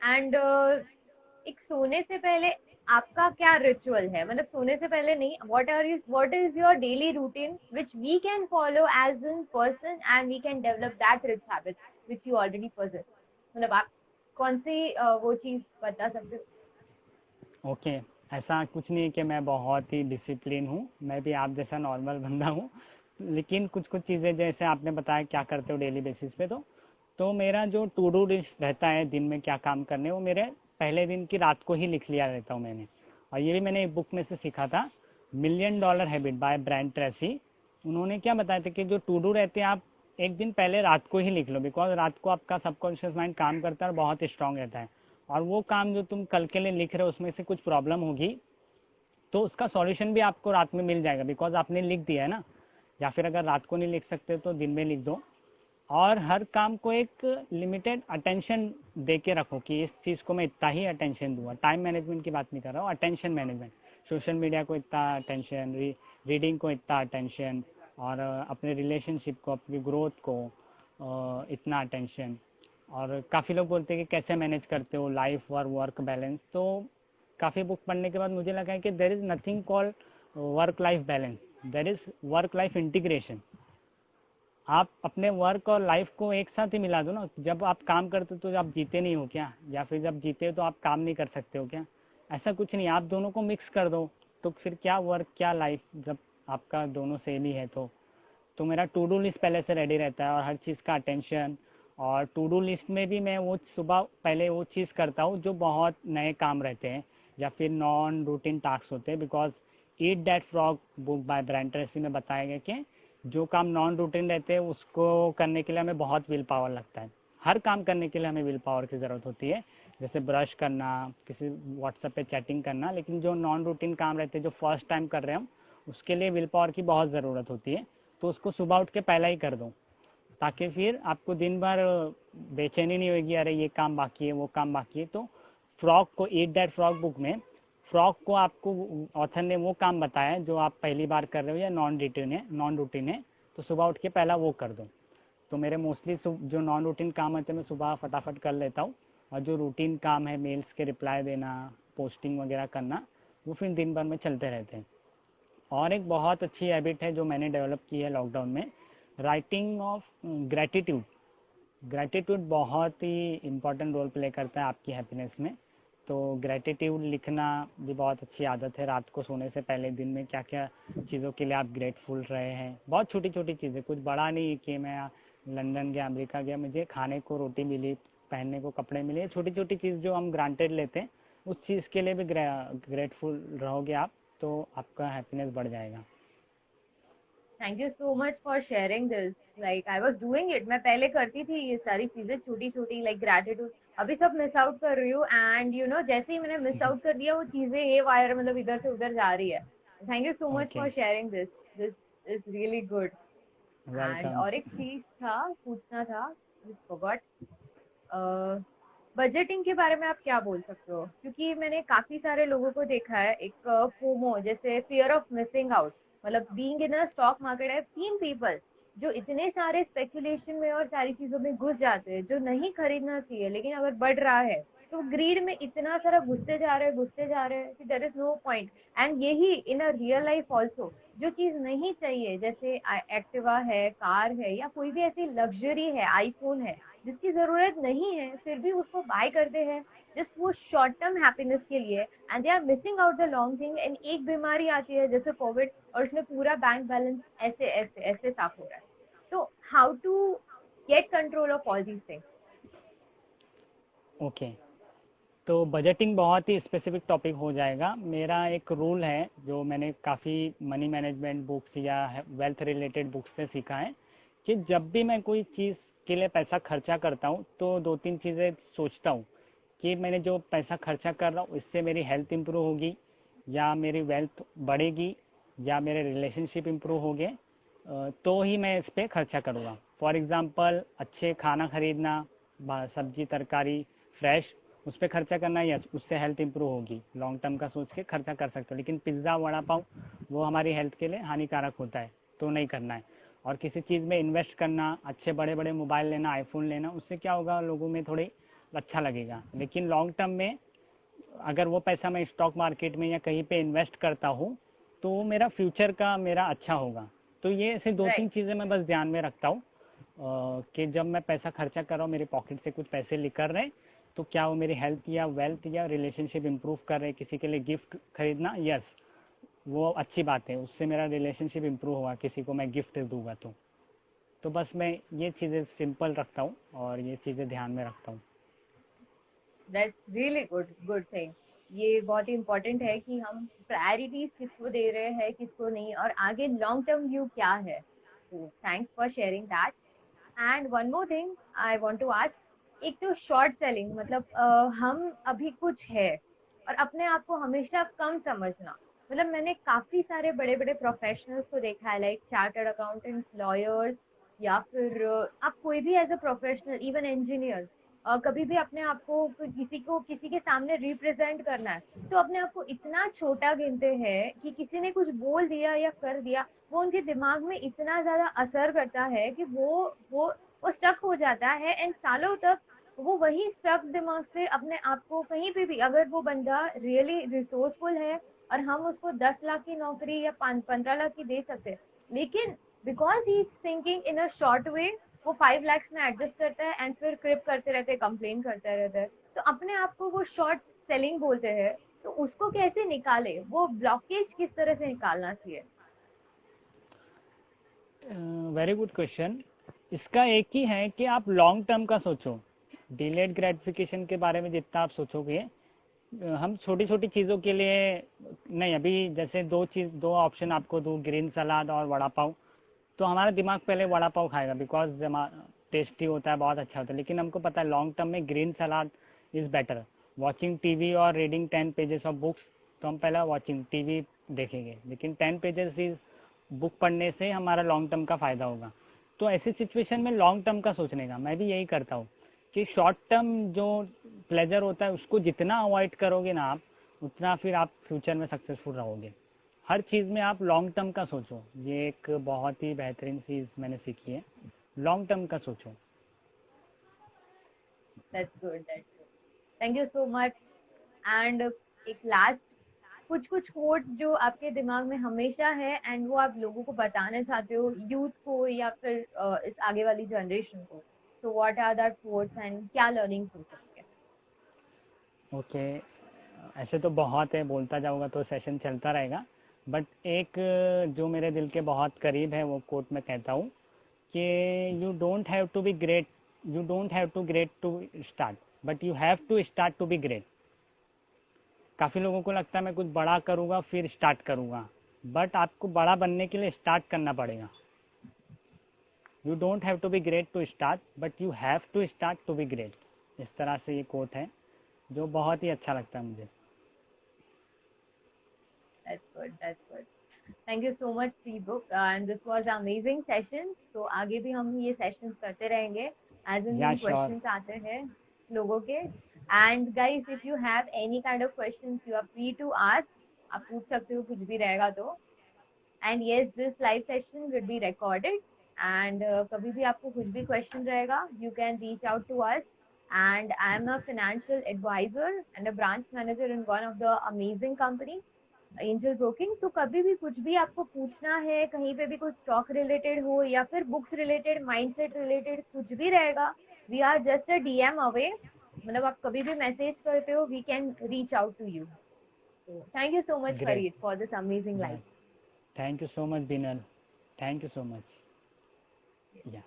Speaker 3: एंड एक सोने से पहले आपका क्या रिचुअल है, मतलब सोने से पहले नहीं, what is your daily routine which we can follow as an person and we can develop that rich habit which you already possess, मतलब आप कौन सी वो चीज बता सकते हो?
Speaker 1: ओके, ऐसा कुछ नहीं कि मैं बहुत ही डिसिप्लिन हूँ, मैं भी आप जैसा नॉर्मल बंदा हूँ, लेकिन कुछ कुछ चीज़ें जैसे आपने बताया क्या करते हो डेली बेसिस पे, तो मेरा जो टू डू लिस्ट रहता है दिन में क्या काम करने, वो मेरे पहले दिन की रात को ही लिख लिया रहता हूँ मैंने। और ये भी मैंने एक बुक में से सीखा था, million dollar habit by Brian Tracy. उन्होंने क्या बताया था कि जो टू डू रहते हैं आप एक दिन पहले रात को ही लिख लो, बिकॉज रात को आपका सबकॉन्शियस माइंड काम करता है और बहुत स्ट्रांग रहता है, और वो काम जो तुम कल के लिए लिख रहे हो उसमें से कुछ प्रॉब्लम होगी तो उसका सॉल्यूशन भी आपको रात में मिल जाएगा, बिकॉज आपने लिख दिया है ना। या फिर अगर रात को नहीं लिख सकते तो दिन में लिख दो, और हर काम को एक लिमिटेड अटेंशन दे के रखो कि इस चीज़ को मैं इतना ही अटेंशन दूंगा। टाइम मैनेजमेंट की बात नहीं कर रहा हूँ, अटेंशन मैनेजमेंट। सोशल मीडिया को इतना अटेंशन, रीडिंग को इतना अटेंशन, और अपने रिलेशनशिप को, अपनी ग्रोथ को इतना अटेंशन। और काफ़ी लोग बोलते हैं कि कैसे मैनेज करते हो लाइफ और वर्क बैलेंस, तो काफ़ी बुक पढ़ने के बाद मुझे लगा है कि there is nothing called work life balance, there is work life integration. आप अपने वर्क और लाइफ को एक साथ ही मिला दो ना। जब आप काम करते हो तो आप जीते नहीं हो क्या, या फिर जब जीते हो तो आप काम नहीं कर सकते हो क्या? ऐसा कुछ नहीं, आप दोनों को मिक्स कर दो, तो फिर क्या वर्क क्या लाइफ, जब आपका दोनों सेम ही है। तो मेरा टू डू लिस्ट पहले से रेडी रहता है और हर चीज़ का अटेंशन। और टू डू लिस्ट में भी मैं वो सुबह पहले वो चीज़ करता हूँ जो बहुत नए काम रहते हैं या फिर नॉन रूटीन टास्क होते हैं, because eat that frog book by Brian Tracy में बताया गया कि जो काम नॉन रूटीन रहते हैं उसको करने के लिए हमें बहुत विल पावर लगता है। हर काम करने के लिए हमें विल पावर की ज़रूरत होती है, जैसे ब्रश करना, किसी व्हाट्सएप पे चैटिंग करना, लेकिन जो नॉन रूटीन काम रहते हैं जो फर्स्ट टाइम कर रहे हैं हम, उसके लिए विल पावर की बहुत ज़रूरत होती है। तो उसको सुबह उठ के पहले ही कर दो, ताकि फिर आपको दिन भर बेचैनी नहीं होगी, अरे ये काम बाकी है वो काम बाकी है। तो फ्रॉग को, ईट दैट फ्रॉग बुक में फ्रॉग को आपको ऑथर ने वो काम बताया जो आप पहली बार कर रहे हो या नॉन रूटीन है, तो सुबह उठ के पहला वो कर दो। तो मेरे मोस्टली जो नॉन रूटीन काम होते हैं मैं सुबह फटाफट कर लेता हूँ, और जो रूटीन काम है मेल्स के रिप्लाई देना, पोस्टिंग वगैरह करना, वो फिर दिन भर में चलते रहते हैं। और एक बहुत अच्छी हैबिट है जो मैंने डेवलप की है लॉकडाउन में, राइटिंग ऑफ ग्रैटिट्यूड। ग्रैटिट्यूड बहुत ही इम्पोर्टेंट रोल प्ले करता है आपकी हैप्पीनेस में। तो ग्रैटिट्यूड लिखना भी बहुत अच्छी आदत है, रात को सोने से पहले दिन में क्या क्या चीज़ों के लिए आप ग्रेटफुल रहे हैं। बहुत छोटी छोटी चीज़ें, कुछ बड़ा नहीं कि मैं लंदन गया, अमेरिका गया, मुझे खाने को रोटी मिली, पहनने को कपड़े मिले। छोटी छोटी चीज़ जो हम ग्रांटेड लेते हैं, उस चीज़ के लिए भी ग्रेटफुल रहोगे आप, तो आपका हैप्पीनेस बढ़ जाएगा।
Speaker 3: Thank you so much for sharing this, like I was doing it, मैं पहले करती थी ये सारी चीजें छोटी छोटी, लाइक ग्रेटिट्यूड, अभी सब मिस आउट कर रही हूँ। एंड यू नो जैसे ही मैंने मिस आउट कर दिया वो चीजें हे वायर, मतलब इधर से उधर जा रही है। Thank you so much
Speaker 1: okay,
Speaker 3: for sharing this, this is really good. And
Speaker 1: welcome.
Speaker 3: और एक चीज था, पूछना था, जस्ट फॉरगॉट, बजटिंग के बारे में आप क्या बोल सकते हो? क्योंकि मैंने काफी सारे लोगों को देखा है, एक फोमो जैसे फियर ऑफ मिसिंग आउट, मतलब being in a stock market, I have seen people जो इतने सारे स्पेकुलेशन में और सारी चीजों में घुस जाते हैं जो नहीं खरीदना चाहिए, लेकिन अगर बढ़ रहा है तो ग्रीड में इतना सारा घुसते जा रहे हैं कि there is no point. And यही in a real life also, जो चीज नहीं चाहिए, जैसे एक्टिवा है, कार है, या कोई भी ऐसी लग्जरी है, आईफोन है, जिसकी जरूरत नहीं है फिर भी उसको बाय करते हैं जस्ट वो शॉर्ट टर्म हैप्पीनेस के लिए, and they are missing out the long thing. And एक बीमारी आती है जैसे कोविड, और उसमें पूरा बैंक बैलेंस ऐसे ऐसे ऐसे साफ हो रहा है। तो how to get control of all these things?
Speaker 1: Okay, तो बजटिंग बहुत ही स्पेसिफिक टॉपिक हो जाएगा। मेरा एक रूल है जो मैंने काफ़ी मनी मैनेजमेंट बुक्स या वेल्थ रिलेटेड बुक्स से सीखा है कि जब भी मैं कोई चीज़ के लिए पैसा खर्चा करता हूँ तो दो तीन चीज़ें सोचता हूँ कि मैंने जो पैसा खर्चा कर रहा हूँ इससे मेरी हेल्थ इंप्रूव होगी या मेरी वेल्थ बढ़ेगी या मेरे रिलेशनशिप इंप्रूव होंगे, तो ही मैं इस पर खर्चा करूँगा। फॉर एग्ज़ाम्पल अच्छे खाना खरीदना, सब्जी तरकारी फ्रेश, उस पर खर्चा करना, यस उससे हेल्थ इंप्रूव होगी, लॉन्ग टर्म का सोच के खर्चा कर सकते हो। लेकिन पिज़्ज़ा वड़ा पाव वो हमारी हेल्थ के लिए हानिकारक होता है, तो नहीं करना है। और किसी चीज़ में इन्वेस्ट करना, अच्छे बड़े बड़े मोबाइल लेना, आईफोन लेना, उससे क्या होगा, लोगों में थोड़ी अच्छा लगेगा। लेकिन लॉन्ग टर्म में अगर वो पैसा मैं स्टॉक मार्केट में या कहीं पे इन्वेस्ट करता हूँ तो वो मेरा फ्यूचर का मेरा अच्छा होगा। तो ये ऐसे दो तीन
Speaker 3: राइट।
Speaker 1: चीज़ें मैं बस ध्यान में रखता हूँ कि जब मैं पैसा खर्चा कर रहा हूँ, मेरे पॉकेट से कुछ पैसे निकल रहे हैं, तो क्या वो मेरी हेल्थ या वेल्थ या रिलेशनशिप इंप्रूव कर रहे हैं। किसी के लिए गिफ्ट खरीदना, यस वो अच्छी बात है, उससे मेरा रिलेशनशिप इंप्रूव होगा किसी को मैं गिफ्ट दूंगा तो बस मैं ये चीज़ें सिंपल रखता हूँ और ये चीज़ें ध्यान में रखता हूँ।
Speaker 3: That's really good thing. ये बहुत ही इम्पोर्टेंट है कि हम प्रायोरिटीज किसको दे रहे हैं किसको नहीं, और आगे लॉन्ग टर्म व्यू क्या है। तो thanks for sharing that. And one more thing I want to ask, एक तो शॉर्ट सेलिंग मतलब हम अभी कुछ है और अपने आप को हमेशा कम समझना। मतलब मैंने काफी सारे बड़े बड़े प्रोफेशनल्स को देखा है, लाइक चार्टर्ड अकाउंटेंट्स, लॉयर्स, या फिर आप कोई भी as a professional, even engineer, कभी भी अपने आप को किसी के सामने रिप्रेजेंट करना है तो अपने आप को इतना छोटा गिनते हैं कि किसी ने कुछ बोल दिया या कर दिया, वो उनके दिमाग में इतना ज्यादा असर करता है कि वो स्टक हो जाता है, एंड सालों तक वो वही स्टक दिमाग से अपने आप को कहीं पे भी, अगर वो बंदा रियली रिसोर्सफुल है और हम उसको 10 लाख की नौकरी या 15 लाख की दे सकते हैं, लेकिन because he is thinking in a short way, वो 5 lakhs में एडजस्ट करता है एंड फिर क्रिप करते रहते हैं, कंप्लेन करता रहता है। तो अपने आप को वो शॉर्ट सेलिंग बोलते हैं, तो उसको कैसे निकाले, वो ब्लॉकेज किस तरह से निकालना चाहिए?
Speaker 1: Very good question. इसका एक ही है कि आप लॉन्ग टर्म का सोचो। डिलेड ग्रेटिफिकेशन के बारे में जितना आप सोचोगे, हम छोटी छोटी चीज़ों के लिए नहीं। अभी जैसे दो ऑप्शन आपको दूँ, ग्रीन सलाद और वड़ा पाव, तो हमारा दिमाग पहले वड़ा पाव खाएगा बिकॉज टेस्टी होता है, बहुत अच्छा होता है। लेकिन हमको पता है लॉन्ग टर्म में green salad is better. Watching TV और रीडिंग 10 पेजेस ऑफ बुक्स, तो हम पहला वॉचिंग टीवी देखेंगे, लेकिन 10 पेजेस इज बुक पढ़ने से हमारा लॉन्ग टर्म का फ़ायदा होगा। तो ऐसी सिचुएशन में लॉन्ग टर्म का सोचने का मैं भी यही करता हूँ कि शॉर्ट टर्म जो प्लेजर होता है उसको जितना अवॉइड करोगे ना आप, उतना फिर आप फ्यूचर में सक्सेसफुल रहोगे। हर चीज़ में आप लॉन्ग टर्म का सोचो, ये एक बहुत ही बेहतरीन चीज़ मैंने सीखी है, लॉन्ग टर्म का सोचो।
Speaker 3: That's good. Thank you so much. And एक लास्ट, कुछ कुछ कोट्स जो आपके दिमाग में हमेशा है एंड वो आप लोगों को बताना चाहते हो, यूथ को या फिर इस आगे वाली जनरेशन को, तो what are that quotes and क्या लर्निंग्स हो सकती है?
Speaker 1: ओके, ऐसे तो बहुत है, बोलता जाऊँगा तो सेशन चलता रहेगा, बट एक जो मेरे दिल के बहुत करीब है वो कोट मैं कहता हूँ कि you don't have to be great, you don't have to great to start, but you have to start to be great. काफ़ी लोगों को लगता है मैं कुछ बड़ा करूँगा फिर स्टार्ट करूँगा, बट आपको बड़ा बनने के लिए स्टार्ट करना पड़ेगा। You don't have to be great to start, but you have to start to be great. इस तरह से ये कोट है जो बहुत ही अच्छा लगता है मुझे।
Speaker 3: That's good, that's good. Thank you so much, Seabook, and this was an amazing session. So आगे भी हम ये sessions करते रहेंगे as and
Speaker 1: या
Speaker 3: when
Speaker 1: श्योर।
Speaker 3: questions आते हैं लोगों के। And guys, if you have any kind of questions, you are free to ask. आप पूछ सकते हो कुछ भी रहेगा तो। And yes, this live session will be recorded. And कभी भी आपको कुछ भी question रहेगा, you can reach out to us. And I am a financial advisor and a branch manager in one of the amazing company, angel broking. तो कभी भी कुछ भी आपको पूछना है, कहीं पे भी कुछ स्टॉक रिलेटेड हो या फिर बुक्स रिलेटेड, माइंडसेट रिलेटेड, कुछ भी रहेगा, we are just a DM away. मतलब आप कभी भी मैसेज करते हो, we can reach out to you. Thank you so much
Speaker 1: great.
Speaker 3: Farid for this amazing life.
Speaker 1: Thank you so much Binal, thank you so much. या